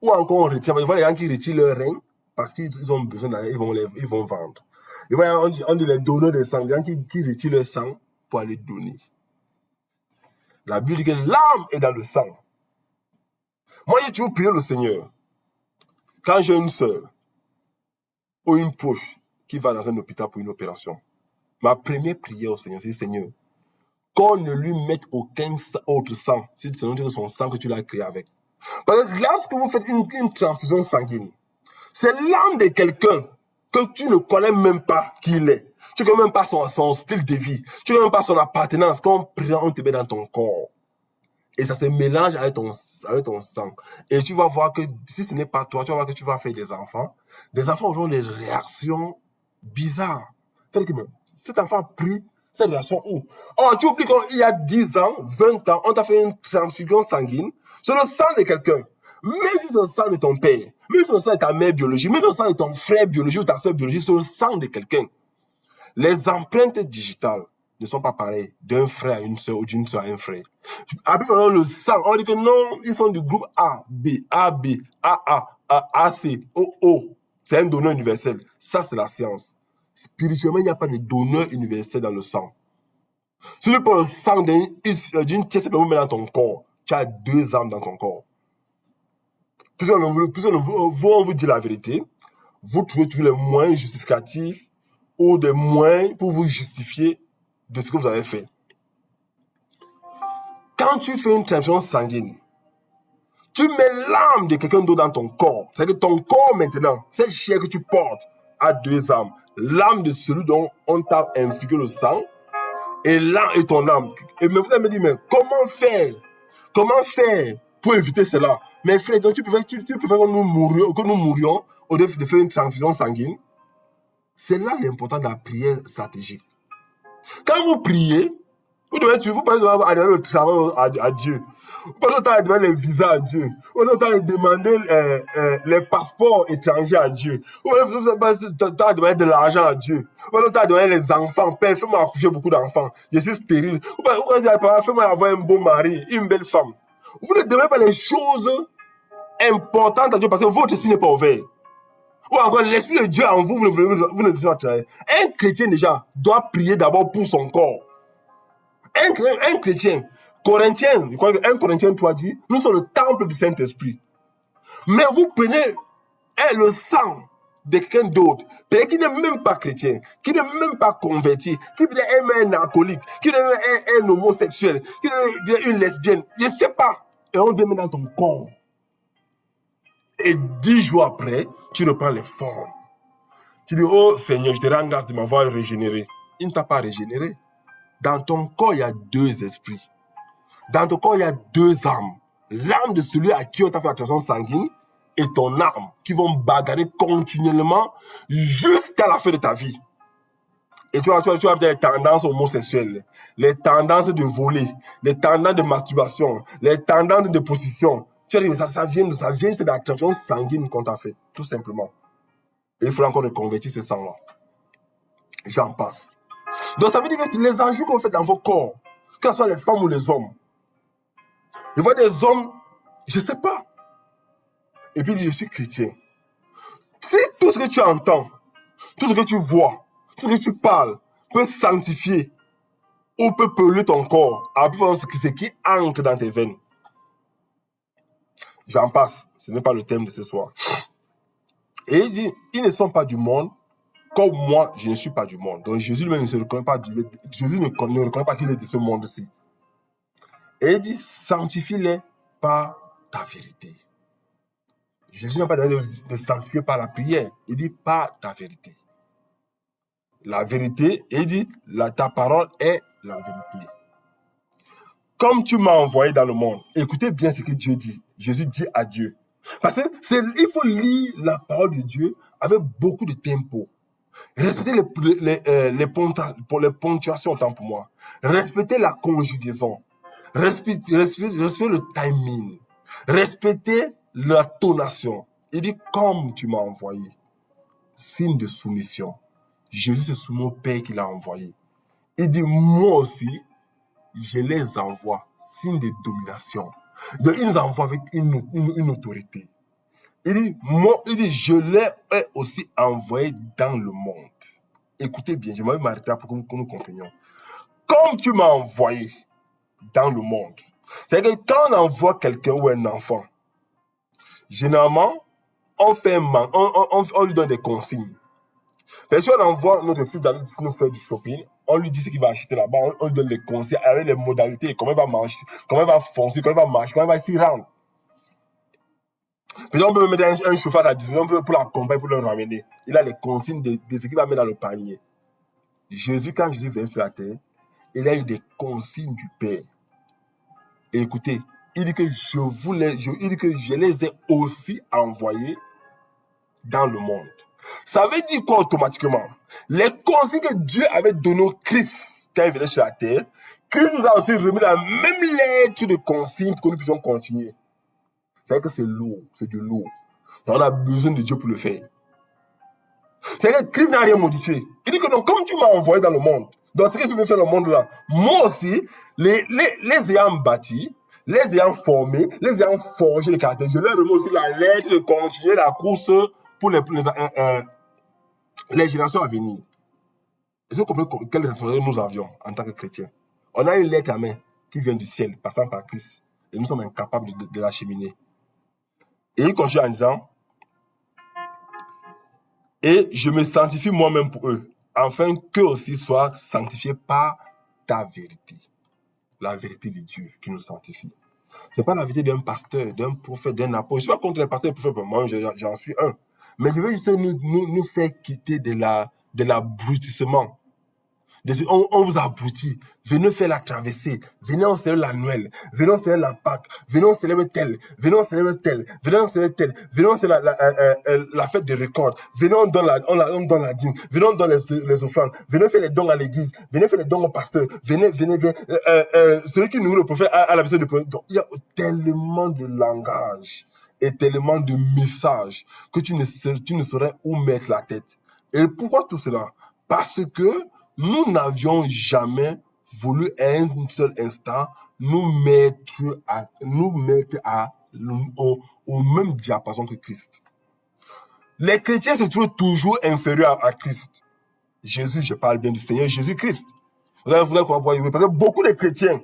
ou encore on retire, il y a des gens qui retirent leur rein parce qu'ils ont besoin d'aller, ils vont vendre. Et voilà, on dit les donneurs de sang, les gens qui retirent leur sang pour aller donner. La Bible dit que l'âme est dans le sang. Moi, j'ai toujours prié le Seigneur. Quand j'ai une soeur ou une proche qui va dans un hôpital pour une opération, ma première prière au Seigneur, c'est Seigneur, qu'on ne lui mette aucun autre sang. C'est son sang que tu l'as créé avec. Parce que lorsque vous faites une transfusion sanguine, c'est l'âme de quelqu'un que tu ne connais même pas qui il est. Tu ne connais même pas son style de vie. Tu ne connais même pas son appartenance. Quand on te met dans ton corps. Et ça se mélange avec ton sang. Et tu vas voir que si ce n'est pas toi, tu vas voir que tu vas faire des enfants. Des enfants auront des réactions bizarres. C'est-à-dire que cet enfant a pris cette réaction où? Oh, tu oublies qu'il y a 10 ans, 20 ans, on t'a fait une transfusion sanguine. C'est le sang de quelqu'un. Même si c'est le sang de ton père, même si c'est le sang de ta mère biologique, même si c'est le sang de ton frère biologique ou ta soeur biologique, c'est le sang de quelqu'un. Les empreintes digitales ne sont pas pareils d'un frère à une soeur ou d'une soeur à un frère. Après, pendant le sang, on dit que non, ils sont du groupe A, B, AC, O. C'est un donneur universel. Ça, c'est la science. Spirituellement, il n'y a pas de donneur universel dans le sang. Si tu prends le sang d'une tierce personne dans ton corps, tu as 2 âmes dans ton corps. Puisqu'on vous dit la vérité, vous trouvez tous les moyens justificatifs ou des moyens pour vous justifier de ce que vous avez fait. Quand tu fais une transfusion sanguine, tu mets l'âme de quelqu'un d'autre dans ton corps. C'est-à-dire que ton corps maintenant, cette chair que tu portes, a 2 âmes. L'âme de celui dont on t'a infligé le sang et l'âme et ton âme. Et vous allez me dire, mais comment faire pour éviter cela? Mais frère, donc tu préfères que nous mourions au lieu de faire une transfusion sanguine? C'est là l'important de la prière stratégique. Quand vous priez, vous pensez à donner le travail à Dieu. Vous pensez à demander les visas à Dieu. Vous pensez à demander les passeports étrangers à Dieu. Vous pensez à demander de l'argent à Dieu. Vous pensez à demander les enfants. Père, fais-moi accoucher beaucoup d'enfants. Je suis stérile. Vous pensez à fais-moi avoir un bon mari, une belle femme. Vous ne demandez pas les choses importantes à Dieu parce que votre esprit n'est pas ouvert. Ou encore l'esprit de Dieu en vous, vous ne devez pas travailler. Un chrétien déjà doit prier d'abord pour son corps. Un chrétien, Corinthiens, je crois que 1 Corinthiens 3 dit, nous sommes le temple du Saint-Esprit. Mais vous prenez le sang de quelqu'un d'autre, peut-être qui n'est même pas chrétien, qui n'est même pas converti, qui peut être un alcoolique, qui peut être un homosexuel, qui peut être une lesbienne, je ne sais pas. Et on vient mettre dans ton corps. Et 10 jours après, tu reprends les formes. Tu dis, oh Seigneur, je te rends grâce de m'avoir régénéré. Il ne t'a pas régénéré. Dans ton corps, il y a 2 esprits. Dans ton corps, il y a 2 âmes. L'âme de celui à qui on t'a fait la transfusion sanguine et ton âme qui vont bagarrer continuellement jusqu'à la fin de ta vie. Et tu as peut-être les tendances homosexuelles, les tendances de voler, les tendances de masturbation, les tendances de position. Tu as dit, mais ça vient de la transfusion sanguine qu'on t'a fait, tout simplement. Et il faut encore reconvertir ce sang-là. J'en passe. Donc ça veut dire que les enjeux qu'on fait dans vos corps, que ce soit les femmes ou les hommes, je vois des hommes, je ne sais pas. Et puis je suis chrétien. Si tout ce que tu entends, tout ce que tu vois, tout ce que tu parles peut sanctifier ou peut polluer ton corps, à plus ce qui entre dans tes veines. J'en passe. Ce n'est pas le thème de ce soir. Et il dit, ils ne sont pas du monde, comme moi, je ne suis pas du monde. Donc Jésus lui-même ne se reconnaît pas. Jésus ne reconnaît pas qu'il est de ce monde-ci. Et il dit, sanctifie-les par ta vérité. Jésus n'a pas donné de sanctifier par la prière. Il dit par ta vérité. La vérité, il dit, ta parole est la vérité. Comme tu m'as envoyé dans le monde, écoutez bien ce que Dieu dit. Jésus dit à Dieu. Parce qu'il faut lire la parole de Dieu avec beaucoup de tempo. Respectez les ponctuations autant pour moi. Respectez la conjugaison. Respectez le timing. Respectez la tonation. Il dit, comme tu m'as envoyé, signe de soumission. Jésus, c'est sous mon Père qui l'a envoyé. Il dit, moi aussi, je les envoie, signe de domination. Donc, il nous envoie avec une autorité. Il dit, je les ai aussi envoyés dans le monde. Écoutez bien, je vais m'arrêter là pour que nous comprenions. Comme tu m'as envoyé dans le monde. C'est-à-dire que quand on envoie quelqu'un ou un enfant, généralement, on lui donne des consignes. Si on envoie notre fils d'aller nous faire du shopping, on lui dit ce qu'il va acheter là-bas, on lui donne les conseils avec les modalités, comment il va manger, comment il va foncer, comment il va marcher, comment il va s'y rendre. Puis on peut mettre un chauffeur à 10 minutes pour l'accompagner, pour le ramener. Il a les consignes de ce qu'il va mettre dans le panier. Jésus, quand Jésus vient sur la terre, il a eu des consignes du Père. Et écoutez, il dit que je les ai aussi envoyés dans le monde. Ça veut dire quoi automatiquement? Les consignes que Dieu avait données au Christ quand il venait sur la terre, Christ nous a aussi remis la même lettre de consignes pour que nous puissions continuer. C'est vrai que c'est lourd, c'est du lourd. On a besoin de Dieu pour le faire. C'est vrai que Christ n'a rien modifié. Il dit que donc, comme tu m'as envoyé dans le monde, Donc, ce que je veux faire le monde là, moi aussi, les ayant bâtis, les ayant formés, les ayant forgés les caractères, je leur remets aussi la lettre de continuer la course pour les générations à venir. Est-ce que vous comprenez quelle responsabilité nous avions en tant que chrétiens? On a une lettre à main qui vient du ciel, passant par Christ, et nous sommes incapables de l'acheminer. Et il continue en disant, et je me sanctifie moi-même pour eux, afin qu'eux aussi soient sanctifiés par ta vérité. La vérité de Dieu qui nous sanctifie. Ce n'est pas la vérité d'un pasteur, d'un prophète, d'un apôtre. Je ne suis pas contre les pasteurs et les prophètes, moi j'en suis un. Mais je veux juste nous faire quitter de l'abrutissement. On vous abrutit. Venez faire la traversée. Venez, on célèbre la Noël. Venez, on célèbre la Pâque. Venez, on célèbre tel. Venez, on célèbre tel. Venez, on célèbre tel. Venez, on célèbre la fête de récolte. Venez, on donne la dîme. Venez, on donne les offrandes. Venez faire les dons à l'église. Venez faire les dons au pasteur. Venez. Celui qui nourrit le prophète a la besoin de prophète. Donc, il y a tellement de langage et tellement de messages que tu ne saurais où mettre la tête. Et pourquoi tout cela? Parce que nous n'avions jamais voulu à un seul instant nous mettre au même diapason que Christ. Les chrétiens se trouvent toujours inférieurs à Christ. Jésus, je parle bien du Seigneur Jésus-Christ. Vous allez voir parce que beaucoup de chrétiens,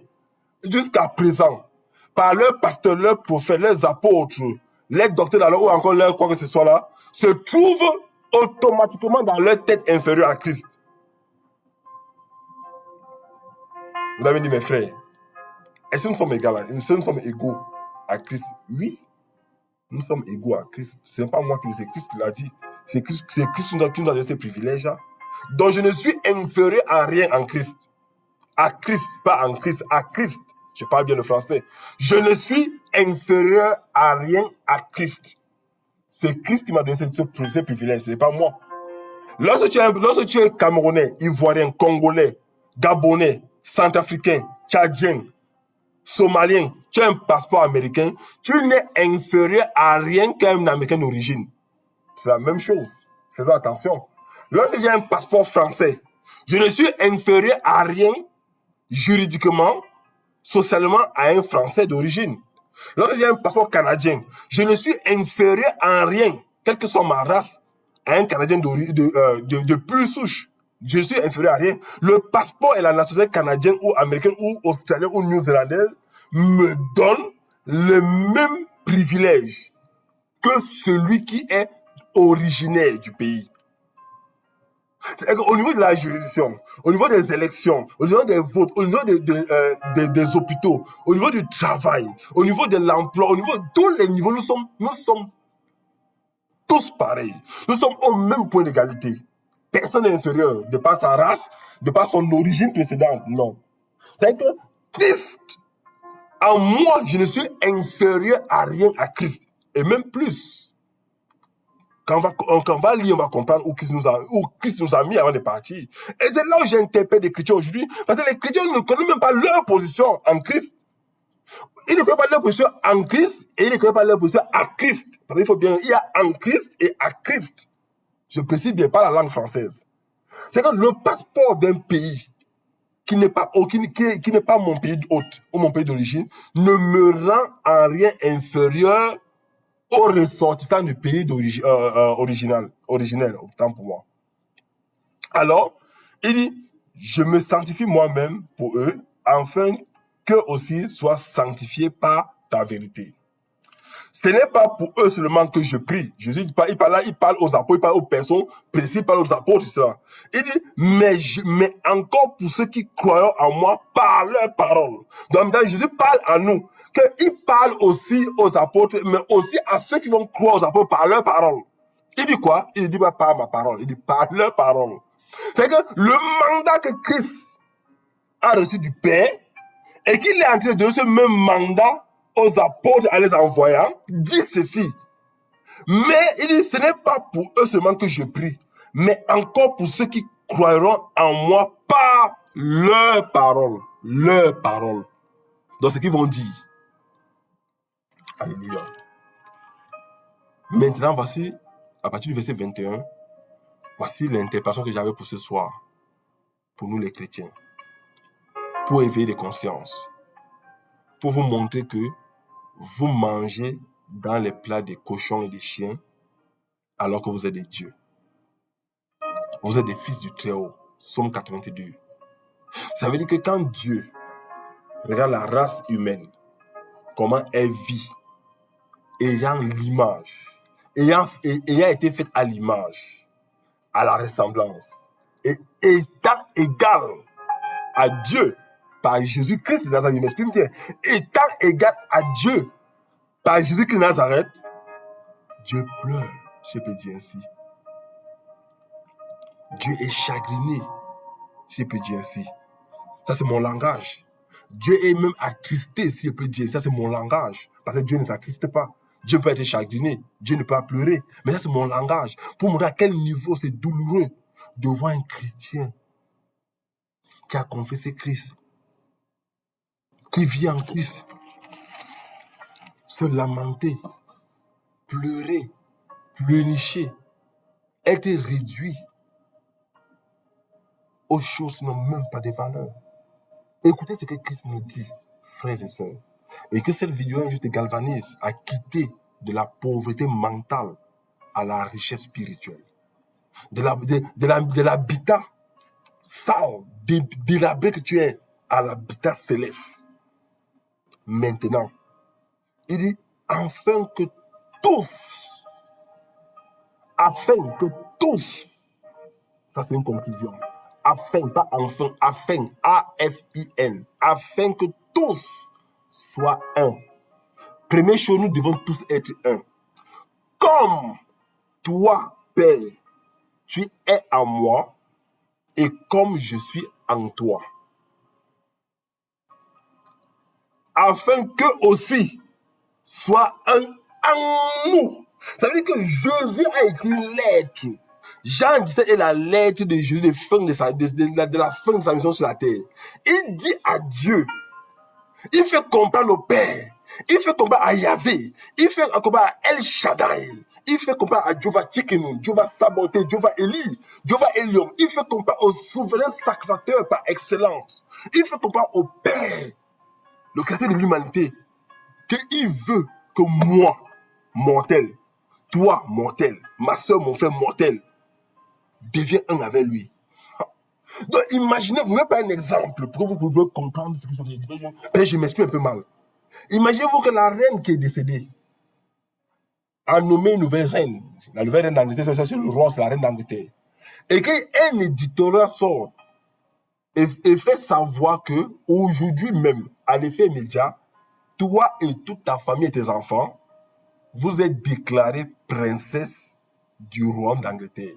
jusqu'à présent, par leurs pasteurs, leurs prophètes, leurs apôtres, les docteurs ou encore leur quoi que ce soit là, se trouvent automatiquement dans leur tête inférieure à Christ. Vous avez dit, mes frères, est-ce que nous sommes égaux? Est-ce que nous sommes égaux à Christ? Oui, nous sommes égaux à Christ. Ce n'est pas moi qui le dis, c'est Christ qui l'a dit. C'est Christ qui nous a donné ces privilèges-là. Donc je ne suis inférieur à rien en Christ. À Christ, pas en Christ, à Christ. Je parle bien le français. Je ne suis inférieur à rien à Christ. C'est Christ qui m'a donné ces privilèges, ce n'est pas moi. Lorsque tu es Camerounais, Ivoirien, Congolais, Gabonais, Centrafricain, Tchadien, Somalien, tu as un passeport américain, tu n'es inférieur à rien qu'un Américain d'origine. C'est la même chose. Faisons attention. Lorsque j'ai un passeport français, je ne suis inférieur à rien juridiquement, socialement à un Français d'origine. Lorsque j'ai un passeport canadien, je ne suis inférieur à rien, quelle que soit ma race, à un Canadien de pure souche. Je suis inférieur à rien. Le passeport et la nationalité canadienne ou américaine ou australienne ou néo-zélandaise me donnent le même privilège que celui qui est originaire du pays. Au niveau de la juridiction, au niveau des élections, au niveau des votes, au niveau des hôpitaux, au niveau du travail, au niveau de l'emploi, au niveau de tous les niveaux, nous sommes tous pareils. Nous sommes au même point d'égalité. Personne n'est inférieur de par sa race, de par son origine précédente. Non. C'est que Christ, en moi, je ne suis inférieur à rien à Christ. Et même plus. Quand on va lire, on va comprendre où Christ nous a mis avant de partir. Et c'est là où j'interpelle les chrétiens aujourd'hui. Parce que les chrétiens ne connaissent même pas leur position en Christ. Ils ne connaissent pas leur position en Christ et ils ne connaissent pas leur position à Christ. Parce qu'il faut bien, il y a en Christ et à Christ. Je précise bien pas la langue française. C'est que le passeport d'un pays qui n'est pas mon pays d'hôte ou mon pays d'origine ne me rend en rien inférieur aux ressortissants du pays originel, autant pour moi. Alors, il dit, je me sanctifie moi-même pour eux, afin qu'eux aussi soient sanctifiés par ta vérité. Ce n'est pas pour eux seulement que je prie. Jésus il parle aux apôtres, il parle aux personnes précises, il parle aux apôtres, etc. Il dit, mais encore pour ceux qui croient en moi par leur parole. Donc, Jésus parle à nous, qu'il parle aussi aux apôtres, mais aussi à ceux qui vont croire aux apôtres par leur parole. Il dit quoi? Il ne dit pas par ma parole, il dit par leur parole. C'est que le mandat que Christ a reçu du Père, et qu'il est en train de donner ce même mandat aux apôtres en les envoyant, dit ceci. Mais il dit, ce n'est pas pour eux seulement que je prie, mais encore pour ceux qui croiront en moi par leur parole. Leur parole. Donc, ce qu'ils vont dire. Alléluia. Maintenant, voici, à partir du verset 21, voici l'interprétation que j'avais pour ce soir. pour nous les chrétiens, pour éveiller les consciences, pour vous montrer que vous mangez dans les plats des cochons et des chiens alors que vous êtes des dieux. Vous êtes des fils du Très-Haut. Somme 82. Ça veut dire que quand Dieu regarde la race humaine, comment elle vit, ayant l'image, ayant été faite à l'image, à la ressemblance, et étant égal à Dieu par Jésus-Christ de Nazareth, je m'exprime bien, étant égal à Dieu par Jésus-Christ de Nazareth, Dieu pleure, je peux dire ainsi. Dieu est chagriné, si je peux dire ainsi. Ça, c'est mon langage. Dieu est même attristé, si je peux dire. Ça, c'est mon langage. Parce que Dieu ne s'attriste pas. Dieu peut être chagriné. Dieu ne peut pas pleurer. Mais ça, c'est mon langage. Pour montrer à quel niveau c'est douloureux de voir un chrétien qui a confessé Christ, qui vit en Christ, se lamenter, pleurer, pleurnicher, être réduit aux choses qui n'ont même pas de valeur. Écoutez ce que Christ nous dit, frères et sœurs, et que cette vidéo un jour te galvanise à quitter de la pauvreté mentale à la richesse spirituelle, de l'habitat sale, délabré que tu es, à l'habitat céleste. Maintenant, il dit, afin que tous, ça c'est une conclusion, afin, pas enfin, afin, A-F-I-N, afin que tous soient un. Première chose, nous devons tous être un. Comme toi, Père, tu es en moi, et comme je suis en toi. Afin que aussi soit un en nous. Ça veut dire que Jésus a écrit lettre. Jean 17 est la lettre de Jésus de la fin de sa mission sur la terre. Il dit à Dieu, il fait comprendre au Père, il fait comprendre à Yahvé, il fait comprendre à El Shaddai, il fait comprendre à Jéhovah Tchikenu, Jéhovah Sabaoth, Jéhovah Eli, Jéhovah Elion, il fait comprendre au souverain sacrificateur par excellence, il fait comprendre au Père, le créateur de l'humanité, qu'il veut que moi, mortel, toi, mortel, ma soeur, mon frère, mortel, devienne un avec lui. Donc, imaginez, vous voulez pas un exemple pour que vous pouvez comprendre ce que je dis. Je m'exprime un peu mal. Imaginez-vous que la reine qui est décédée a nommé une nouvelle reine. La nouvelle reine d'Angleterre, c'est le roi, c'est la reine d'Angleterre. Et qu'un éditorial sort et fait savoir que aujourd'hui même, à l'effet immédiat, toi et toute ta famille et tes enfants, vous êtes déclarés princesse du royaume d'Angleterre.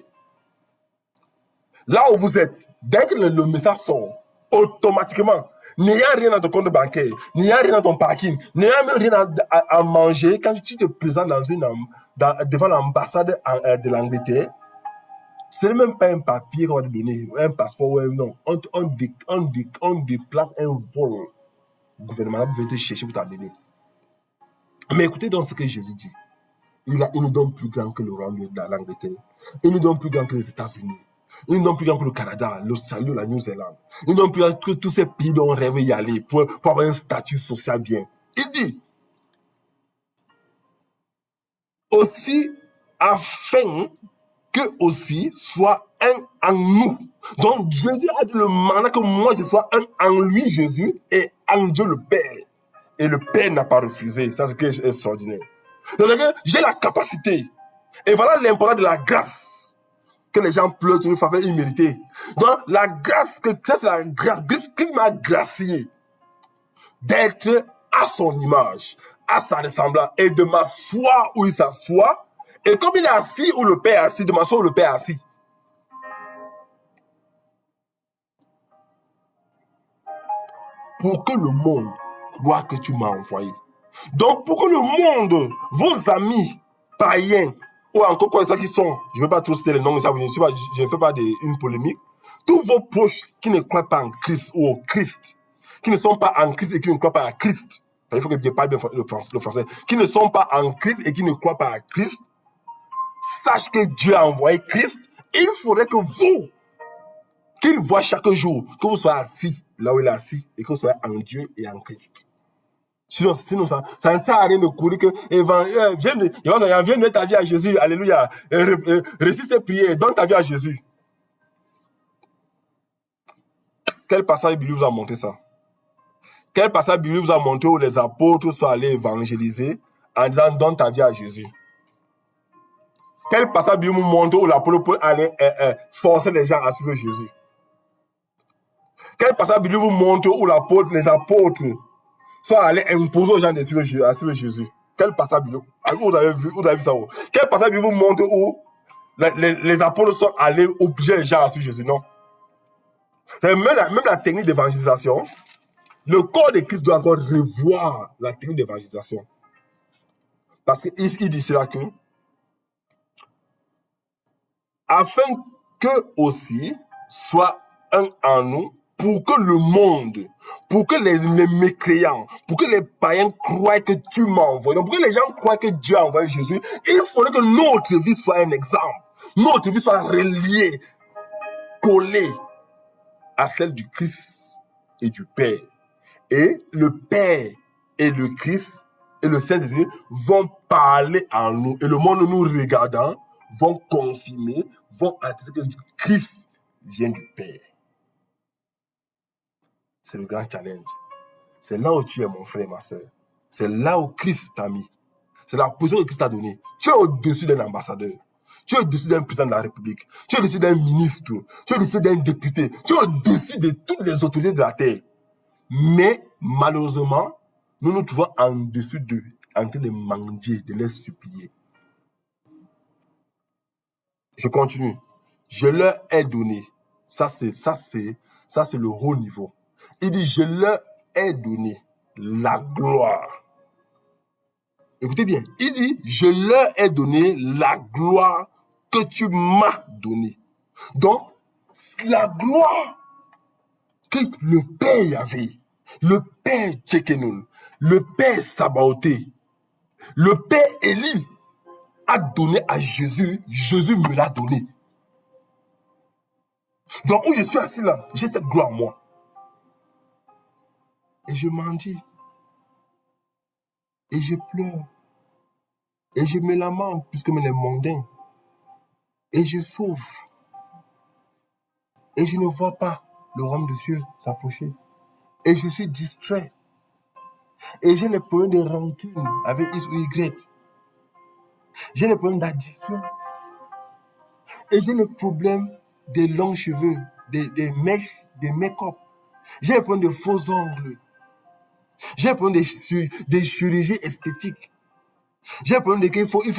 Là où vous êtes, dès que le message sort, automatiquement, n'ayant rien dans ton compte bancaire, n'ayant rien dans ton parking, n'ayant même rien à manger, quand tu te présentes devant l'ambassade de l'Angleterre, ce n'est même pas un papier qu'on va te donner, un passeport ou un nom. On déplace un vol gouvernemental pour venir te chercher pour t'amener. Mais écoutez donc ce que Jésus dit. Il nous donne plus grand que le royaume de l'Angleterre. Il nous donne plus grand que les États-Unis. Il nous donne plus grand que le Canada, l'Australie, la Nouvelle-Zélande. Il nous donne plus grand que tous ces pays dont on rêve y aller pour avoir un statut social bien. Il dit aussi afin que aussi soit un en nous. Donc Jésus a dit le mandat que moi je sois un en lui, Jésus, et en Dieu le Père. Et le Père n'a pas refusé. Ça, c'est extraordinaire. Donc, j'ai la capacité. Et voilà l'importance de la grâce. Que les gens pleurent de faveur imméritée. Donc, la grâce, ça c'est la grâce qui m'a gracié d'être à son image, à sa ressemblance, et de m'asseoir où il s'assoit. Et comme il est assis où le Père est assis, de m'asseoir où le Père est assis. Pour que le monde croit que tu m'as envoyé. Donc, pour que le monde, vos amis païens, ou encore quoi, ça qui sont, je ne vais pas trop citer les noms, je ne fais pas une polémique, tous vos proches qui ne croient pas en Christ ou au Christ, qui ne sont pas en Christ et qui ne croient pas à Christ, il faut que je parle bien le français, qui ne sont pas en Christ et qui ne croient pas à Christ, sache que Dieu a envoyé Christ, il faudrait que vous Qu'il voit chaque jour que vous soyez assis là où il est assis et que vous soyez en Dieu et en Christ. Sinon ça ne sert à rien de courir que viens de ta vie à Jésus, alléluia, récite ces prières, donne ta vie à Jésus. Quel passage biblique vous a montré ça? Quel passage biblique vous a montré où les apôtres sont allés évangéliser en disant donne ta vie à Jésus? Quel passage biblique vous montre où l'apôtre allait forcer les gens à suivre Jésus? Quel passage biblique vous montre où les apôtres sont allés imposer aux gens de suivre Jésus? Quel passage biblique vous avez vu ça où? Quel passage biblique vous montre où les apôtres sont allés obliger les gens à suivre Jésus? Non. Même la technique d'évangélisation, le corps de Christ doit encore revoir la technique d'évangélisation. Parce qu'il dit cela que afin que aussi soit un en nous, pour que le monde, pour que les mécréants, pour que les païens croient que tu m'as envoyé, pour que les gens croient que Dieu a envoyé Jésus, il faudrait que notre vie soit un exemple. Notre vie soit reliée, collée à celle du Christ et du Père. Et le Père et le Christ et le Saint-Esprit vont parler en nous. Et le monde nous regardant vont confirmer, vont attester que Christ vient du Père. C'est le grand challenge. C'est là où tu es, mon frère, ma soeur. C'est là où Christ t'a mis. C'est la position que Christ t'a donnée. Tu es au-dessus d'un ambassadeur. Tu es au-dessus d'un président de la République. Tu es au-dessus d'un ministre. Tu es au-dessus d'un député. Tu es au-dessus de toutes les autorités de la terre. Mais malheureusement, nous nous trouvons en dessous d'eux, en train de mendier, de les supplier. Je continue. Je leur ai donné. Ça c'est le haut niveau. Il dit, je leur ai donné la gloire. Écoutez bien. Il dit, je leur ai donné la gloire que tu m'as donnée. Donc, la gloire que le Père avait, le Père Tchekenun, le Père Sabaoté, le Père Élie a donné à Jésus, Jésus me l'a donné. Donc où je suis assis là, j'ai cette gloire en moi. Et je mendie. Et je pleure. Et je me lamente puisque me les mondains. Et je souffre. Et je ne vois pas le royaume de Dieu s'approcher. Et je suis distrait. Et j'ai les problèmes de rancune avec X ou Y. J'ai les problèmes d'addiction. Et j'ai le problème des longs cheveux, des mèches, des make-up. J'ai le problème de faux ongles. J'ai le problème des chirurgies esthétiques. J'ai le problème qu'il faut que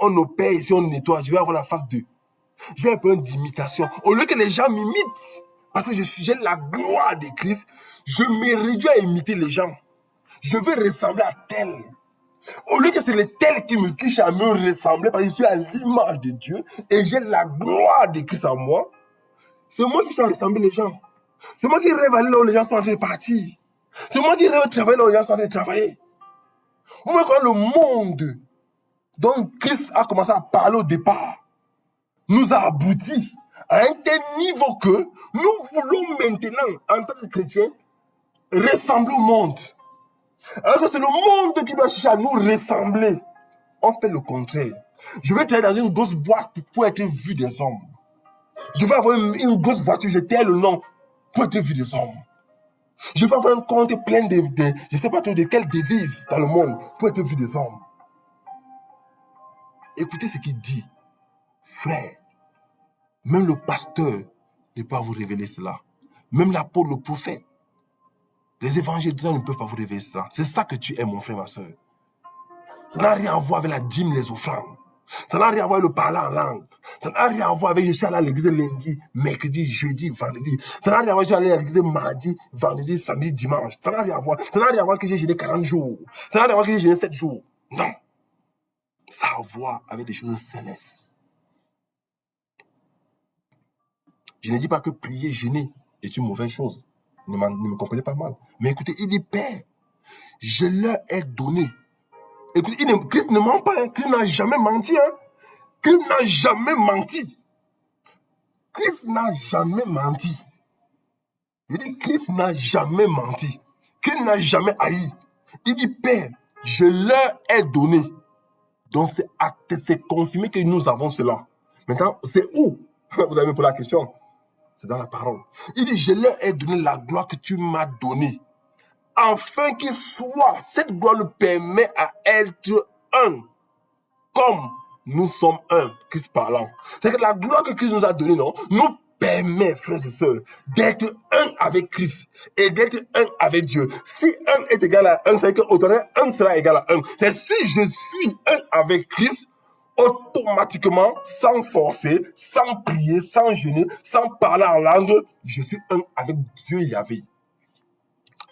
on opère ici, on nettoie. Je vais avoir la face d'eux. J'ai un problème d'imitation. Au lieu que les gens m'imitent, parce que j'ai la gloire de Christ, je me réduis à imiter les gens. Je veux ressembler à tel. Au lieu que c'est le tel qui me touche à me ressembler, parce que je suis à l'image de Dieu et j'ai la gloire de Christ en moi, c'est moi qui suis à ressembler les gens. C'est moi qui rêve aller là où les gens sont en train de partir. C'est moi qui rêve travailler là où les gens sont en train de travailler. Vous voyez quand le monde dont Christ a commencé à parler au départ nous a abouti à un tel niveau que nous voulons maintenant, en tant que chrétiens, ressembler au monde. Alors que c'est le monde qui doit chercher à nous ressembler. On fait le contraire. Je vais travailler dans une grosse boîte pour être vu des hommes. Je vais avoir une grosse voiture, je tais le nom pour être vu des hommes. Je vais avoir un compte plein de je ne sais pas trop de quelle devise dans le monde pour être vu des hommes. Écoutez ce qu'il dit. Frère, même le pasteur ne peut pas vous révéler cela. Même l'apôtre, le prophète, les évangélistes ne peuvent pas vous révéler cela. C'est ça que tu es, mon frère, ma soeur. Ça n'a rien à voir avec la dîme, les offrandes. Ça n'a rien à voir avec le parler en langue. Ça n'a rien à voir avec je suis allé à l'église lundi, mercredi, jeudi, vendredi. Ça n'a rien à voir avec je suis allé à l'église mardi, vendredi, samedi, dimanche. Ça n'a rien à voir. Ça n'a rien à voir que j'ai jeûné 40 jours. Ça n'a rien à voir que j'ai jeûné 7 jours. Non. Ça a à voir avec des choses célestes. Je ne dis pas que prier, jeûner est une mauvaise chose. Ne me comprenez pas mal. Mais écoutez, il dit, Père, je leur ai donné. Écoutez, Christ ne ment pas. Christ n'a jamais menti. Christ n'a jamais menti. Christ n'a jamais menti. Il dit, Christ n'a jamais menti. Christ n'a jamais haï. Il dit, Père, je leur ai donné. Donc, c'est confirmé que nous avons cela. Maintenant, c'est où? Vous avez posé la question. C'est dans la parole. Il dit, je leur ai donné la gloire que tu m'as donnée. Afin qu'il soit, cette gloire le permet à être un. Comme nous sommes un, Christ parlant. C'est que la gloire que Christ nous a donnée, non, nous permet, frères et sœurs, d'être un avec Christ et d'être un avec Dieu. Si un est égal à un, c'est que autrement, un sera égal à un. C'est si je suis un avec Christ, automatiquement, sans forcer, sans prier, sans jeûner, sans parler en langue, je suis un avec Dieu Yahvé.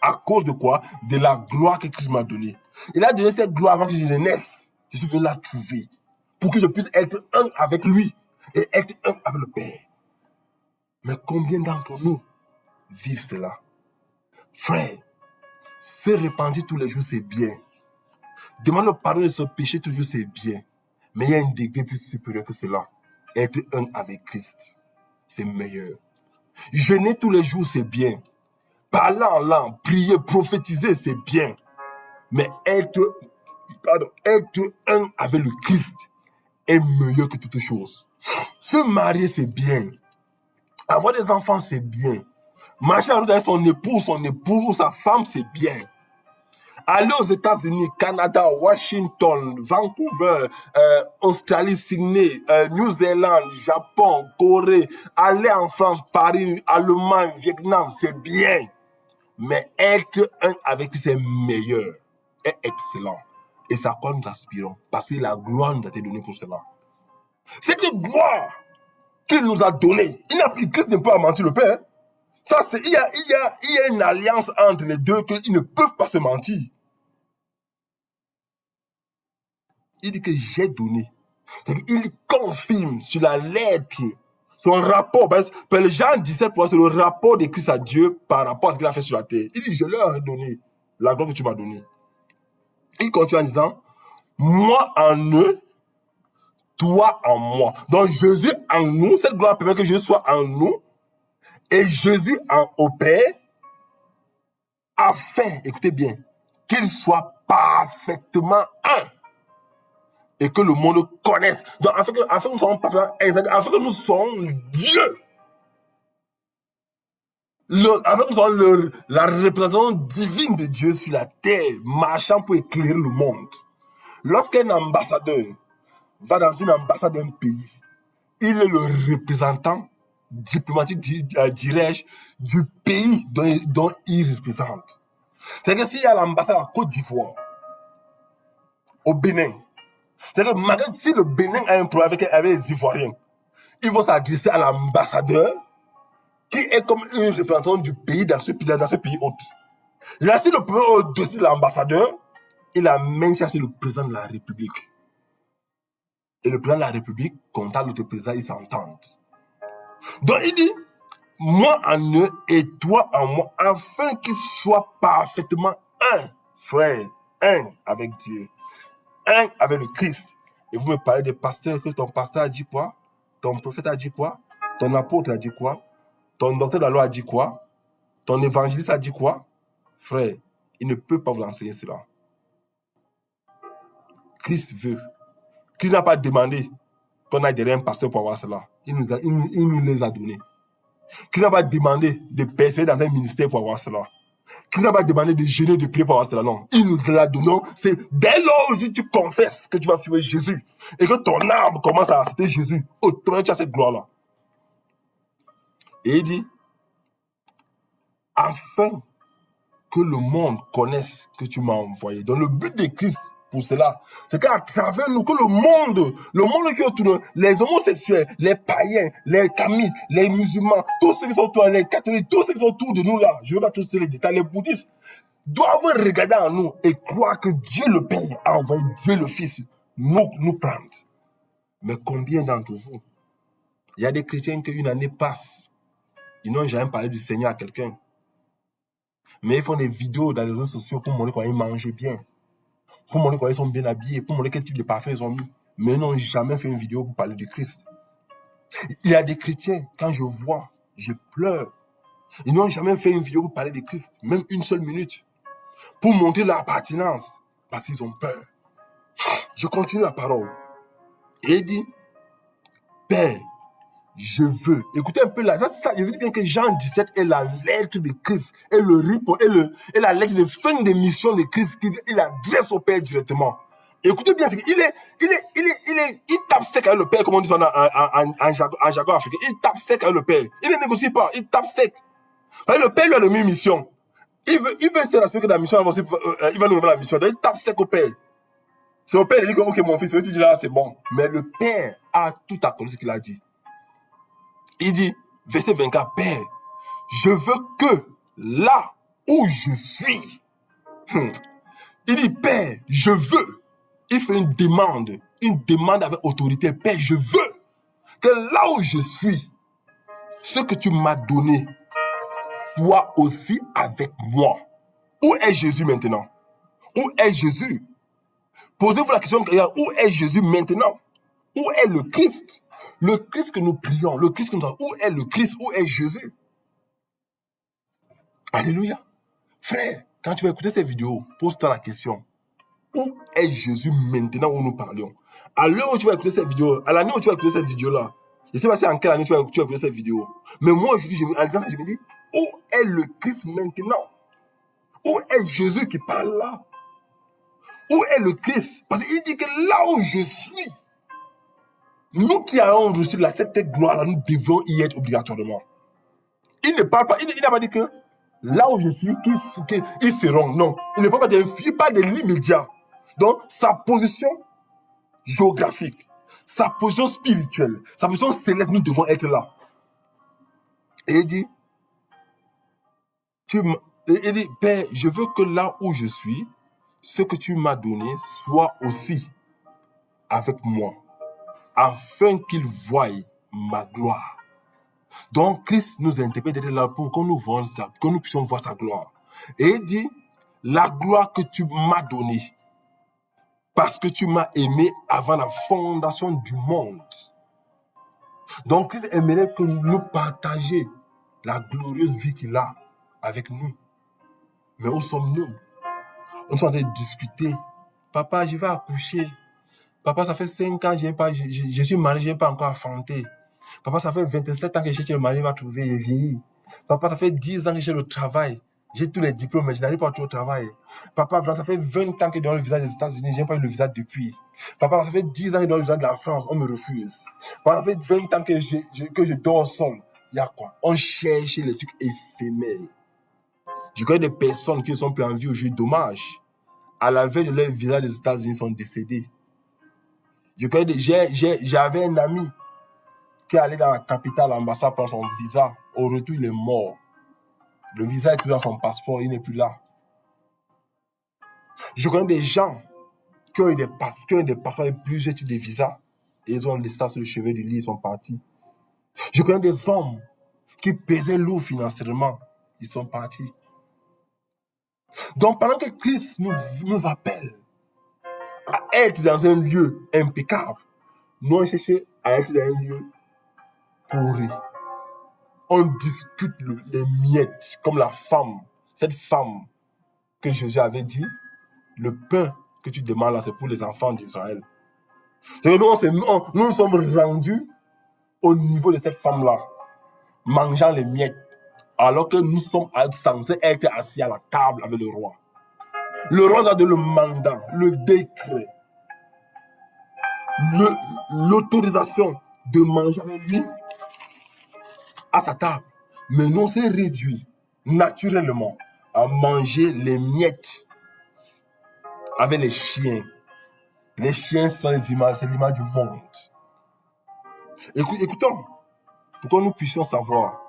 À cause de quoi? De la gloire que Christ m'a donnée. Il a donné cette gloire avant que je ne naisse. Je suis venu la trouver pour que je puisse être un avec lui et être un avec le Père. Mais combien d'entre nous vivent cela? Frère, se repentir tous les jours, c'est bien. Demander le pardon de ce péché tous les jours, c'est bien. Mais il y a un degré plus supérieur que cela. Être un avec Christ, c'est meilleur. Jeûner tous les jours, c'est bien. Parler en langue, prier, prophétiser, c'est bien. Mais être un avec le Christ est meilleur que toute chose. Se marier, c'est bien. Avoir des enfants, c'est bien. Marcher en route avec son époux ou sa femme, c'est bien. Aller aux États-Unis, Canada, Washington, Vancouver, Australie, Sydney, Nouvelle-Zélande, Japon, Corée, aller en France, Paris, Allemagne, Vietnam, c'est bien. Mais être un avec lui, c'est meilleur et excellent. Et c'est à quoi nous aspirons. Parce que la gloire nous a été donnée pour cela. Cette gloire qu'il nous a donnée, Christ ne peut pas mentir le Père. Ça, il y a une alliance entre les deux qu'ils ne peuvent pas se mentir. Il dit que j'ai donné. Il confirme sur la lettre son rapport. Parce que Jean 17, c'est le rapport de Christ à Dieu par rapport à ce qu'il a fait sur la terre. Il dit, je leur ai donné la gloire que tu m'as donnée. Il continue en disant, moi en eux, toi en moi. Donc Jésus en nous, cette gloire permet que Jésus soit en nous et Jésus au Père, afin, écoutez bien, qu'il soit parfaitement un et que le monde connaisse. Donc afin que nous soyons parfaitement exacts, afin que nous soyons Dieu. Afin que nous soyons la représentation divine de Dieu sur la terre, marchant pour éclairer le monde. Lorsqu'un ambassadeur va dans une ambassade d'un pays, il est le représentant diplomatique, dirais-je, du pays dont il représente. C'est que s'il y a l'ambassade à Côte d'Ivoire, au Bénin, c'est que malgré si le Bénin a un problème avec les Ivoiriens, ils vont s'adresser à l'ambassadeur qui est comme un représentant du pays dans ce pays hôte. Là, si le problème est au-dessus de l'ambassadeur, il amène ça sur le président de la République. Et le président de la République, contacte l'autre président, ils s'entendent. Donc il dit, moi en eux et toi en moi, afin qu'ils soient parfaitement un, frère, un avec Dieu, un avec le Christ. Et vous me parlez des pasteurs, que ton pasteur a dit quoi? Ton prophète a dit quoi? Ton apôtre a dit quoi? Ton docteur de la loi a dit quoi? Ton évangéliste a dit quoi? Frère, il ne peut pas vous enseigner cela. Christ veut. Christ n'a pas demandé qu'on aille derrière un pasteur pour avoir cela. Il nous les a donnés. Christ n'a pas demandé de persévérer dans un ministère pour avoir cela. Christ n'a pas demandé de jeûner, de prier pour avoir cela. Non, il nous l'a donné. C'est dès lors où tu confesses que tu vas suivre Jésus et que ton âme commence à accepter Jésus, autrement tu as cette gloire-là. Et il dit, afin que le monde connaisse que tu m'as envoyé. Donc le but de Christ pour cela, c'est qu'à travers nous, que le monde qui est autour de nous, les homosexuels, les païens, les catholiques, les musulmans, tous ceux qui sont autour, les catholiques, tous ceux qui sont autour de nous là, je ne veux pas tous les détails, les bouddhistes, doivent regarder en nous et croire que Dieu le Père a envoyé Dieu le Fils nous prendre. Mais combien d'entre vous, il y a des chrétiens qu'une année passe, ils n'ont jamais parlé du Seigneur à quelqu'un. Mais ils font des vidéos dans les réseaux sociaux pour montrer qu'ils mangent bien, pour montrer qu'ils sont bien habillés, pour montrer quel type de parfum ils ont mis. Mais ils n'ont jamais fait une vidéo pour parler du Christ. Il y a des chrétiens, quand je vois, je pleure. Ils n'ont jamais fait une vidéo pour parler de Christ, même une seule minute, pour montrer leur appartenance, parce qu'ils ont peur. Je continue la parole. Et il dit, Père, je veux. Écoutez un peu là. Ça, je veux bien que Jean 17 est la lettre de Christ, et le repos, et la lettre de fin de mission de Christ qu'il adresse au Père directement. Écoutez bien, il tape sec avec le Père, comme on dit en jargon africain. Il tape sec avec le Père. Il ne négocie pas, il tape sec. Le Père lui a donné une mission. Il veut se rassurer que la mission, il va nous donner la mission. Donc il tape sec au Père. C'est au Père qui dit que, ok, mon fils, tu dis là, c'est bon. Mais le Père a tout accordé ce qu'il a dit. Il dit, verset 24, Père, je veux que là où je suis, il dit, Père, je veux. Il fait une demande avec autorité. Père, je veux que là où je suis, ce que tu m'as donné soit aussi avec moi. Où est Jésus maintenant? Où est Jésus? Posez-vous la question, où est Jésus maintenant? Où est le Christ? Le Christ que nous prions, le Christ que nous avons, où est le Christ? Où est Jésus? Alléluia. Frère, quand tu vas écouter ces vidéos, pose-toi la question. Où est Jésus maintenant où nous parlions? À l'heure où tu vas écouter cette vidéo, à l'année où tu vas écouter cette vidéo-là, je ne sais pas si en quelle année tu vas écouter cette vidéo, mais moi aujourd'hui, en disant ça, je me dis, où est le Christ maintenant? Où est Jésus qui parle là? Où est le Christ? Parce qu'il dit que là où je suis, nous qui avons reçu cette gloire-là, nous devons y être obligatoirement. Il ne parle pas, il n'a pas dit que là où je suis, ils seront. Non, il ne parle pas il parle de l'immédiat. Donc, sa position géographique, sa position spirituelle, sa position céleste, nous devons être là. Et il dit, Père, je veux que là où je suis, ce que tu m'as donné soit aussi avec moi, afin qu'il voie ma gloire. Donc, Christ nous interpelle d'être là pour que nous puissions voir sa gloire. Et il dit, la gloire que tu m'as donnée, parce que tu m'as aimé avant la fondation du monde. Donc, Christ aimerait que nous partagions la glorieuse vie qu'il a avec nous. Mais où sommes-nous? On est en train de discuter. Papa, je vais accoucher. Papa, ça fait 5 ans, je suis marié, je n'ai pas encore enfanté. Papa, ça fait 27 ans que je cherche le mari, va trouver, il vieillit. Papa, ça fait 10 ans que j'ai le travail. J'ai tous les diplômes, mais je n'arrive pas à trouver le travail. Papa, ça fait 20 ans que je donne le visa des États-Unis, je n'ai pas eu le visa depuis. Papa, ça fait 10 ans que je donne le visa de la France, on me refuse. Papa, ça fait 20 ans que je dors seul. Il y a quoi? On cherche les trucs éphémères. Je connais des personnes qui ne sont plus en vie aujourd'hui, dommage. À la veille de leur visa des États-Unis, ils sont décédés. J'avais un ami qui est allé dans la capitale, l'ambassade, prendre son visa. Au retour, il est mort. Le visa est toujours dans son passeport, il n'est plus là. Je connais des gens qui ont eu des passeports avec plusieurs types de visas. Et ils ont laissé ça sur le chevet du lit, ils sont partis. Je connais des hommes qui pesaient lourd financièrement. Ils sont partis. Donc, pendant que Christ nous appelle à être dans un lieu impeccable, nous on cherche à être dans un lieu pourri. On discute les miettes, comme la femme, cette femme que Jésus avait dit, le pain que tu demandes là, c'est pour les enfants d'Israël. C'est que nous nous sommes rendus au niveau de cette femme-là, mangeant les miettes, alors que nous sommes censés être assis à la table avec le roi. Le roi nous a donné le mandat, le décret, l'autorisation de manger avec lui à sa table. Mais nous, on s'est réduit naturellement à manger les miettes avec les chiens. Les chiens sont les images, c'est l'image du monde. Écoutons, pour que nous puissions savoir.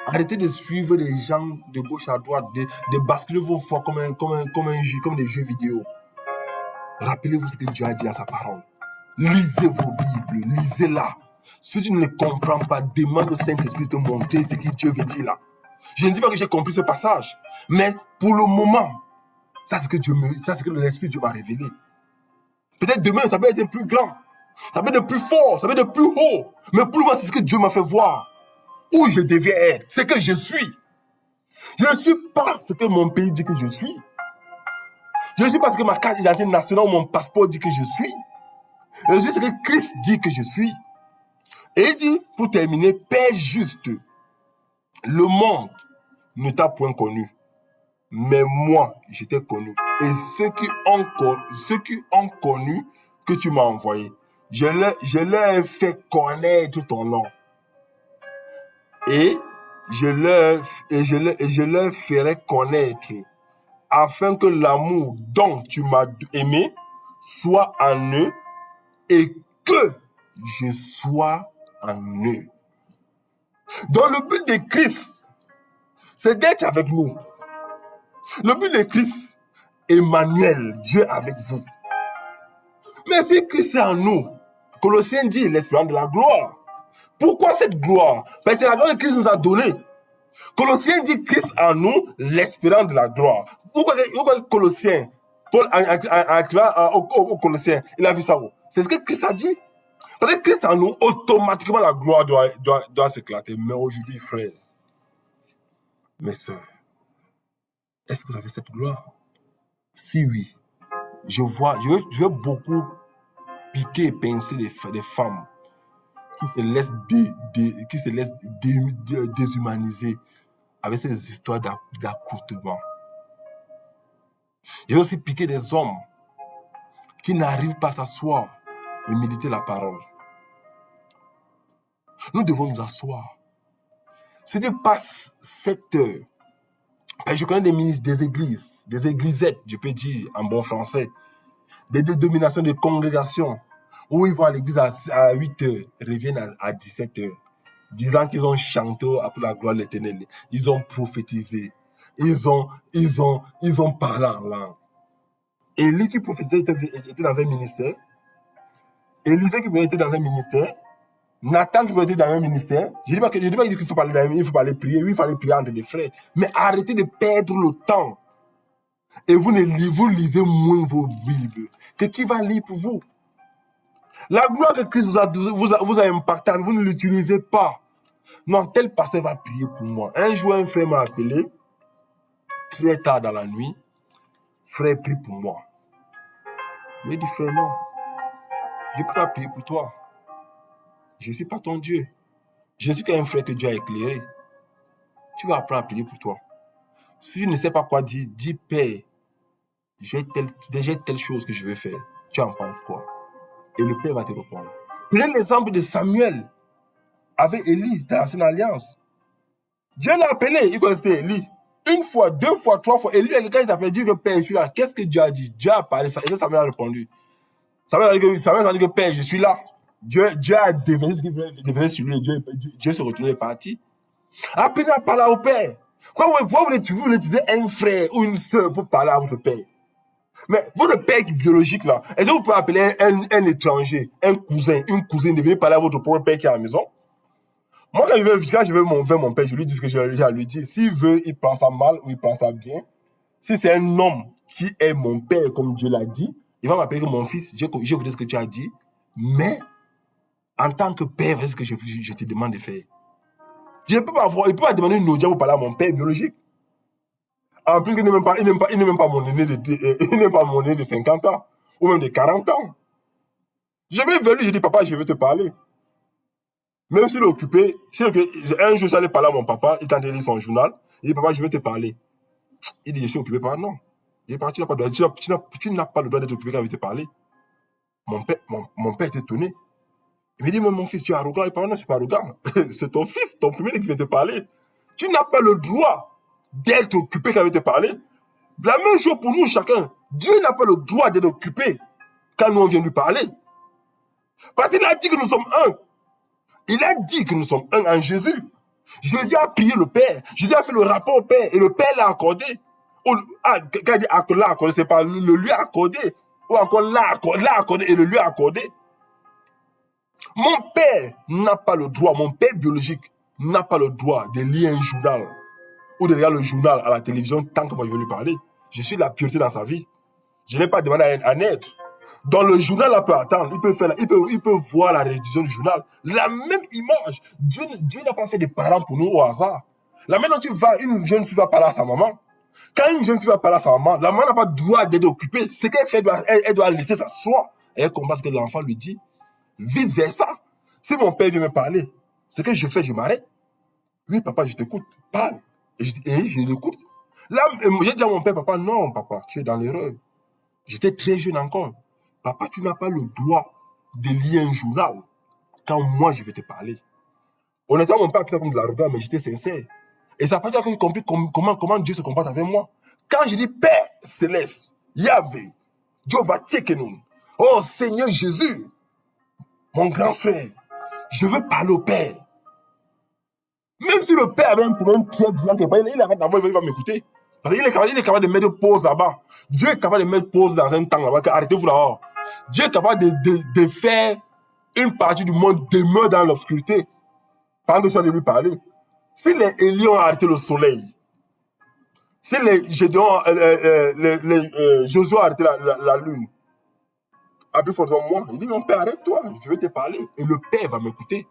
Arrêtez de suivre les gens de gauche à droite, de basculer vos foi comme des jeux vidéo. Rappelez-vous ce que Dieu a dit à sa parole. Lisez vos Bibles, lisez-la. Si tu ne les comprends pas, demande au Saint-Esprit de te montrer ce que Dieu veut dire là. Je ne dis pas que j'ai compris ce passage, mais pour le moment, ça c'est ce que l'Esprit de Dieu m'a révélé. Peut-être demain, ça peut être plus grand. Ça peut être plus fort, ça peut être plus haut. Mais pour moi, c'est ce que Dieu m'a fait voir. Où je deviens être, ce que je suis. Je ne suis pas ce que mon pays dit que je suis. Je ne suis pas ce que ma carte d'identité nationale ou mon passeport dit que je suis. Je suis ce que Christ dit que je suis. Et il dit, pour terminer, Père juste, le monde ne t'a point connu, mais moi, je t'ai connu. Et ceux qui ont connu que tu m'as envoyé, je leur ai fait connaître ton nom. Et je leur ferai connaître, afin que l'amour dont tu m'as aimé soit en eux et que je sois en eux. Donc le but de Christ, c'est d'être avec nous. Le but de Christ, Emmanuel, Dieu avec vous. Mais si Christ est en nous, Colossiens dit l'espérance de la gloire. Pourquoi cette gloire? Parce que c'est la gloire que Christ nous a donnée. Colossiens dit Christ en nous, l'espérance de la gloire. Pourquoi Colossiens, Paul aux Colossiens, il a vu ça où? C'est ce que Christ a dit. Parce que Christ en nous, automatiquement la gloire doit s'éclater. Mais aujourd'hui, frères, mes sœurs, est-ce que vous avez cette gloire? Si oui, je veux beaucoup piquer et pincer les femmes qui se laissent déshumaniser avec ces histoires d'accourtement. Je veux aussi piquer des hommes qui n'arrivent pas à s'asseoir et méditer la parole. Nous devons nous asseoir. Ce n'est pas 7 heures. Je connais des ministres des églises, des églisettes, je peux dire en bon français, des dénominations de congrégations, où ils vont à l'église à 8 heures, reviennent à 17 heures, disant qu'ils ont chanté pour la gloire de l'Éternel. Ils ont prophétisé. Ils ont parlé en langue. Élie qui prophétisait était dans un ministère. Élisée qui était dans un ministère. Nathan qui était dans un ministère. Je ne dis pas qu'il faut parler prier. Oui, il fallait prier entre les frères. Mais arrêtez de perdre le temps. Et vous lisez moins vos Bibles. Que qui va lire pour vous? La gloire que Christ vous a impacté, vous ne l'utilisez pas. Non, tel pasteur va prier pour moi. Un jour, un frère m'a appelé, très tard dans la nuit. Frère, prie pour moi. Je lui ai dit, frère, non. Je ne peux pas prier pour toi. Je ne suis pas ton Dieu. Je suis qu'un frère que Dieu a éclairé. Tu vas apprendre à prier pour toi. Si tu ne sais pas quoi dire, dis, Père, j'ai telle chose que je veux faire. Tu en penses quoi? Et le Père va te répondre. Prenez l'exemple de Samuel avec Élie dans l'ancienne alliance. Dieu l'a appelé, il connaissait Élie. Une fois, 2 fois, 3 fois. Élie, quand il t'a fait dire que Père, je suis là, qu'est-ce que Dieu a dit? Dieu a parlé, et Samuel a répondu. Samuel a dit que Père, je suis là. Dieu a déversé ce qu'il devait sur lui. Dieu se retournait et est parti. Apprenez à parler au Père. Pourquoi vous utilisez un frère ou une soeur pour parler à votre Père? Mais votre Père biologique là, est-ce que vous pouvez appeler un étranger, un cousin, une cousine de venir parler à votre propre Père qui est à la maison? Moi, quand je vais vers mon Père, je lui dis ce que j'ai à lui dire. S'il veut, il pense à mal ou il pense à bien. Si c'est un homme qui est mon Père, comme Dieu l'a dit, il va m'appeler que mon fils, j'ai écouté ce que tu as dit, mais en tant que Père, c'est ce que je te demande de faire. Je ne peux pas avoir, il ne peut pas demander une audience pour parler à mon Père biologique. En plus, il n'est même pas mon aîné de 50 ans, ou même de 40 ans. Je vais vers lui, je dis, papa, je veux te parler. Même s'il est occupé, un jour, j'allais parler à mon papa, il tentait de lire son journal, il dit, papa, je veux te parler. Il dit, je suis occupé par non. Il dit, tu n'as pas le droit d'être occupé quand il veut te parler. Mon père est étonné. Il me dit, mais mon fils, tu es arrogant. Il dit, non, je ne suis pas arrogant. C'est ton fils, ton premier qui vient te parler. Tu n'as pas le droit d'être occupé quand il veut te parler. La même chose pour nous, chacun. Dieu n'a pas le droit d'être occupé quand nous on vient lui parler. Parce qu'il a dit que nous sommes un. Il a dit que nous sommes un en Jésus. Jésus a prié le Père. Jésus a fait le rapport au Père. Et le Père l'a accordé. Quand il dit l'a accordé, c'est pas le lui a accordé. Ou encore l'a accordé et le lui a accordé. Mon Père n'a pas le droit, mon Père biologique n'a pas le droit de lire un journal ou de regarder le journal à la télévision tant que moi je veux lui parler. Je suis la pureté dans sa vie. Je n'ai pas demandé à un être. Dans le journal, là, peut attendre. Il peut voir la rédition du journal. La même image. Dieu n'a pas fait des parents pour nous au hasard. Là, maintenant, une jeune fille va parler à sa maman. Quand une jeune fille va parler à sa maman, la maman n'a pas le droit d'être occupée. Ce qu'elle fait, elle doit laisser ça soi. Et elle comprend ce que l'enfant lui dit. Vice versa. Si mon père vient me parler, ce que je fais, je m'arrête. Oui, papa, je t'écoute. Parle. Et je l'écoute. Là, j'ai dit à mon père, papa, non, papa, tu es dans l'erreur. J'étais très jeune encore. Papa, tu n'as pas le droit de lire un journal quand moi, je vais te parler. Honnêtement, mon père a pris ça comme de l'arrogance, mais j'étais sincère. Et ça n'a pas été que j'ai compris comment Dieu se comporte avec moi. Quand je dis Père céleste, Yahvé, Jehovah Tchekenon, oh Seigneur Jésus, mon grand frère, je veux parler au Père. Même si le Père avait un problème très grand, il arrête d'abord, il va m'écouter. Parce qu'il est capable de mettre pause là-bas. Dieu est capable de mettre pause dans un temps là-bas. Arrêtez-vous là-haut. Dieu est capable de faire une partie du monde demeure dans l'obscurité. Pendant que je suis de lui parler. Si les Élions ont arrêté le soleil, si Josué a arrêté la lune, a plus fortement moi, il dit mon Père, arrête-toi, je vais te parler. Et le Père va m'écouter.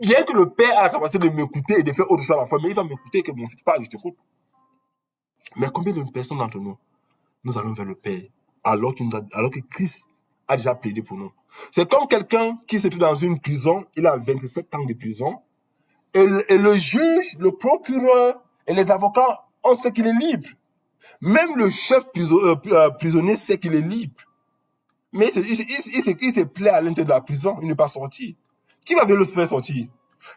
Bien que le Père a la capacité de m'écouter et de faire autre chose à la fois, mais il va m'écouter que mon fils parle, je t'écoute. Mais combien de personnes d'entre nous allons vers le Père alors que Christ a déjà plaidé pour nous? C'est comme quelqu'un qui se trouve dans une prison, il a 27 ans de prison, et le juge, le procureur et les avocats, on sait qu'il est libre. Même le chef prisonnier sait qu'il est libre. Mais il se plaît à l'intérieur de la prison, il n'est pas sorti. Qui va venir le faire sortir?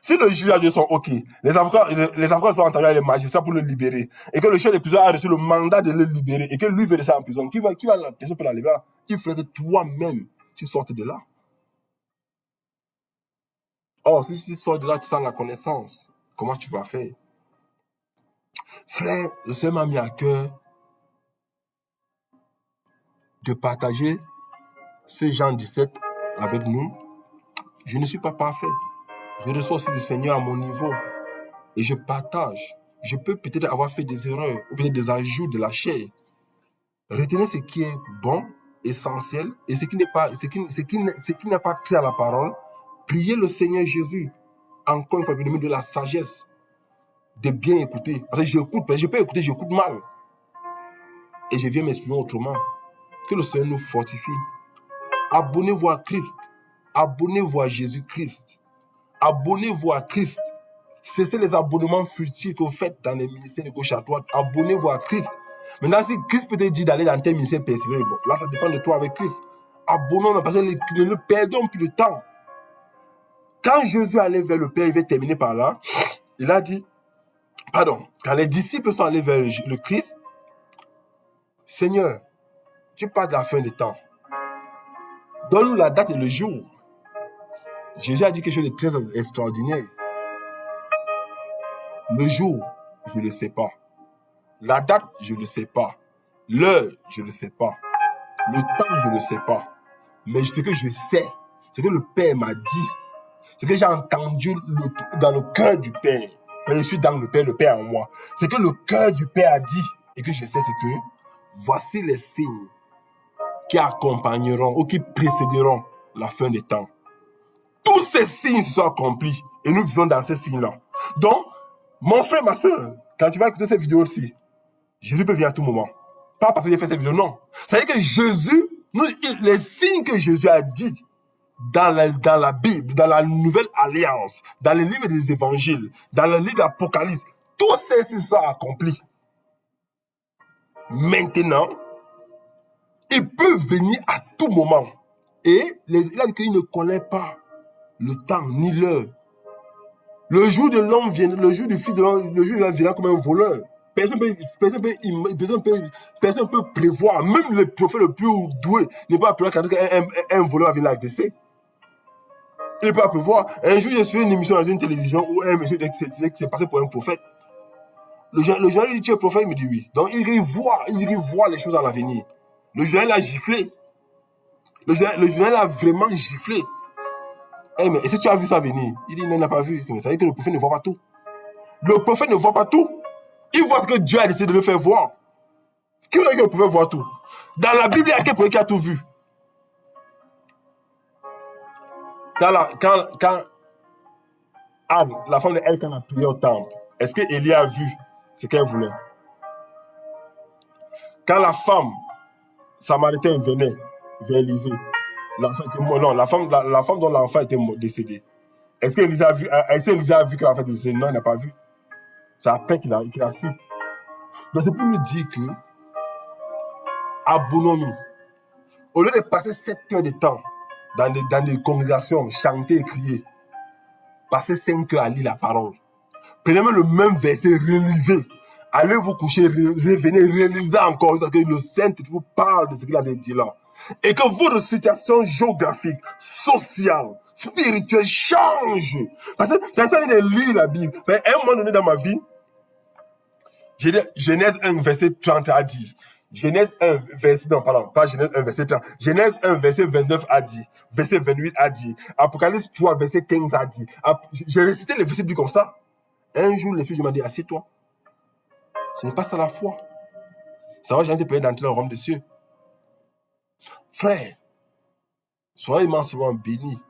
Si le juge a dit son OK, les avocats sont entendus avec les magistrats pour le libérer, et que le chef de prison a reçu le mandat de le libérer, et que lui veut rester en prison, qui va la personne pour la lever? Il faudrait que toi-même, tu sortes de là. Or, si tu sors de là, tu sens la connaissance. Comment tu vas faire? Frère, le Seigneur m'a mis à cœur de partager ce Jean 17 avec nous. Je ne suis pas parfait. Je reçois aussi le Seigneur à mon niveau. Et je partage. Je peux peut-être avoir fait des erreurs ou peut-être des ajouts de la chair. Retenez ce qui est bon, essentiel, et ce qui n'est pas clair à la parole. Priez le Seigneur Jésus. Encore une fois, lui de la sagesse, de bien écouter. Parce que je peux écouter, j'écoute mal. Et je viens m'exprimer autrement. Que le Seigneur nous fortifie. Abonnez-vous à Christ. Abonnez-vous à Jésus-Christ. Abonnez-vous à Christ. Cessez les abonnements furtifs que vous faites dans les ministères de gauche à droite. Abonnez-vous à Christ. Maintenant, si Christ peut te dire d'aller dans tes ministères persévérés, bon, là, ça dépend de toi avec Christ. Abonnons-nous parce que nous ne perdons plus de temps. Quand Jésus allait vers le Père, il va terminer par là. Il a dit, quand les disciples sont allés vers le Christ, Seigneur, tu parles de la fin des temps. Donne-nous la date et le jour. Jésus a dit quelque chose de très extraordinaire. Le jour, je ne le sais pas. La date, je ne le sais pas. L'heure, je ne le sais pas. Le temps, je ne le sais pas. Mais ce que je sais, ce que le Père m'a dit, ce que j'ai entendu dans le cœur du Père. Quand je suis dans le Père en moi. Ce que le cœur du Père a dit et que je sais, c'est que voici les signes qui accompagneront ou qui précéderont la fin des temps. Tous ces signes se sont accomplis et nous vivons dans ces signes-là. Donc, mon frère, ma soeur, quand tu vas écouter cette vidéo aussi, Jésus peut venir à tout moment. Pas parce qu'il a fait cette vidéo, non. C'est-à-dire que Jésus, les signes que Jésus a dit dans la Bible, dans la Nouvelle Alliance, dans les livres des Évangiles, dans le livre d'Apocalypse, tous ces signes sont accomplis. Maintenant, il peut venir à tout moment. Et il a dit qu'il ne connaît pas le temps ni l'heure. Le jour de l'homme vient, le jour du fils de l'homme, le jour de l'homme viendra comme un voleur. Personne ne peut prévoir. Même le prophète le plus doué n'est pas prévoir qu'un voleur va venir l'agresser. Il ne peut pas prévoir. Un jour, j'ai suivi une émission dans une télévision où un monsieur qui s'est passé pour un prophète. Le journaliste dit, tu es prophète? Il me dit oui. Donc, il voit les choses à l'avenir. Le journaliste a giflé. Le journaliste a vraiment giflé. Hey, mais est-ce que tu as vu ça venir? Il dit, non, il n'a pas vu. Ça veut dire que le prophète ne voit pas tout. Le prophète ne voit pas tout. Il voit ce que Dieu a décidé de le faire voir. Qui veut dire que le prophète voit tout? Dans la Bible, il y a quel prophète qui a tout vu? Quand Anne, la femme de Elkanah, a prié au temple, est-ce que Élie a vu ce qu'elle voulait? Quand la femme samaritaine venait vers Élisée, l'enfant était mort. Non, la femme dont l'enfant était décédé. Est-ce que Élisée a vu que l'enfant était décédé? Non, il n'a pas vu. C'est après qu'il a su. Donc c'est pour nous dire que, abonnons-nous. Au lieu de passer 7 heures de temps dans des congrégations, chanter et crier, passez 5 heures à lire la parole. Prenez le même verset, relisez. Allez vous coucher, revenez, réalisez encore que le Saint-Esprit vous parle de ce qu'il a dit là. Et que votre situation géographique, sociale, spirituelle change. Parce que c'est ça de lire la Bible. Mais à un moment donné dans ma vie, Genèse 1, verset 30 a dit. Genèse 1, verset, non, pardon, pas Genèse 1, verset 30. Genèse 1, verset 29 a dit. Verset 28 a dit. Apocalypse 3, verset 15 a dit. J'ai récité les versets comme ça. Un jour, l'Esprit m'a dit, assieds-toi. Ce n'est pas ça la foi. Ça va jamais te permettre d'entrer dans le royaume des cieux. Frère, soyez immensément bénis.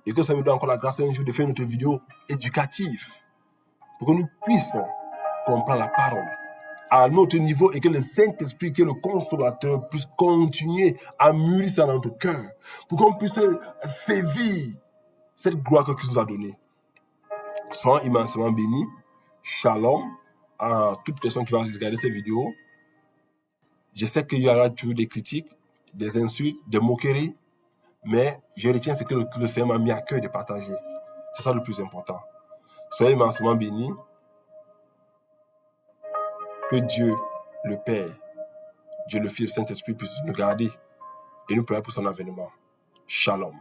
Et que ça me donne encore la grâce un jour de faire notre vidéo éducative. Pour que nous puissions comprendre la parole à notre niveau et que le Saint-Esprit, qui est le consolateur, puisse continuer à mûrir ça dans notre cœur. Pour qu'on puisse saisir cette gloire que Christ nous a donnée. Soyez immensément bénis. Shalom à toute personne qui va regarder ces vidéos. Je sais qu'il y aura toujours des critiques, des insultes, des moqueries, mais je retiens ce que le Seigneur m'a mis à cœur de partager. C'est ça le plus important. Soyez immensément bénis. Que Dieu, le Père, Dieu le Fils, le Saint-Esprit puisse nous garder et nous préparer pour son avènement. Shalom.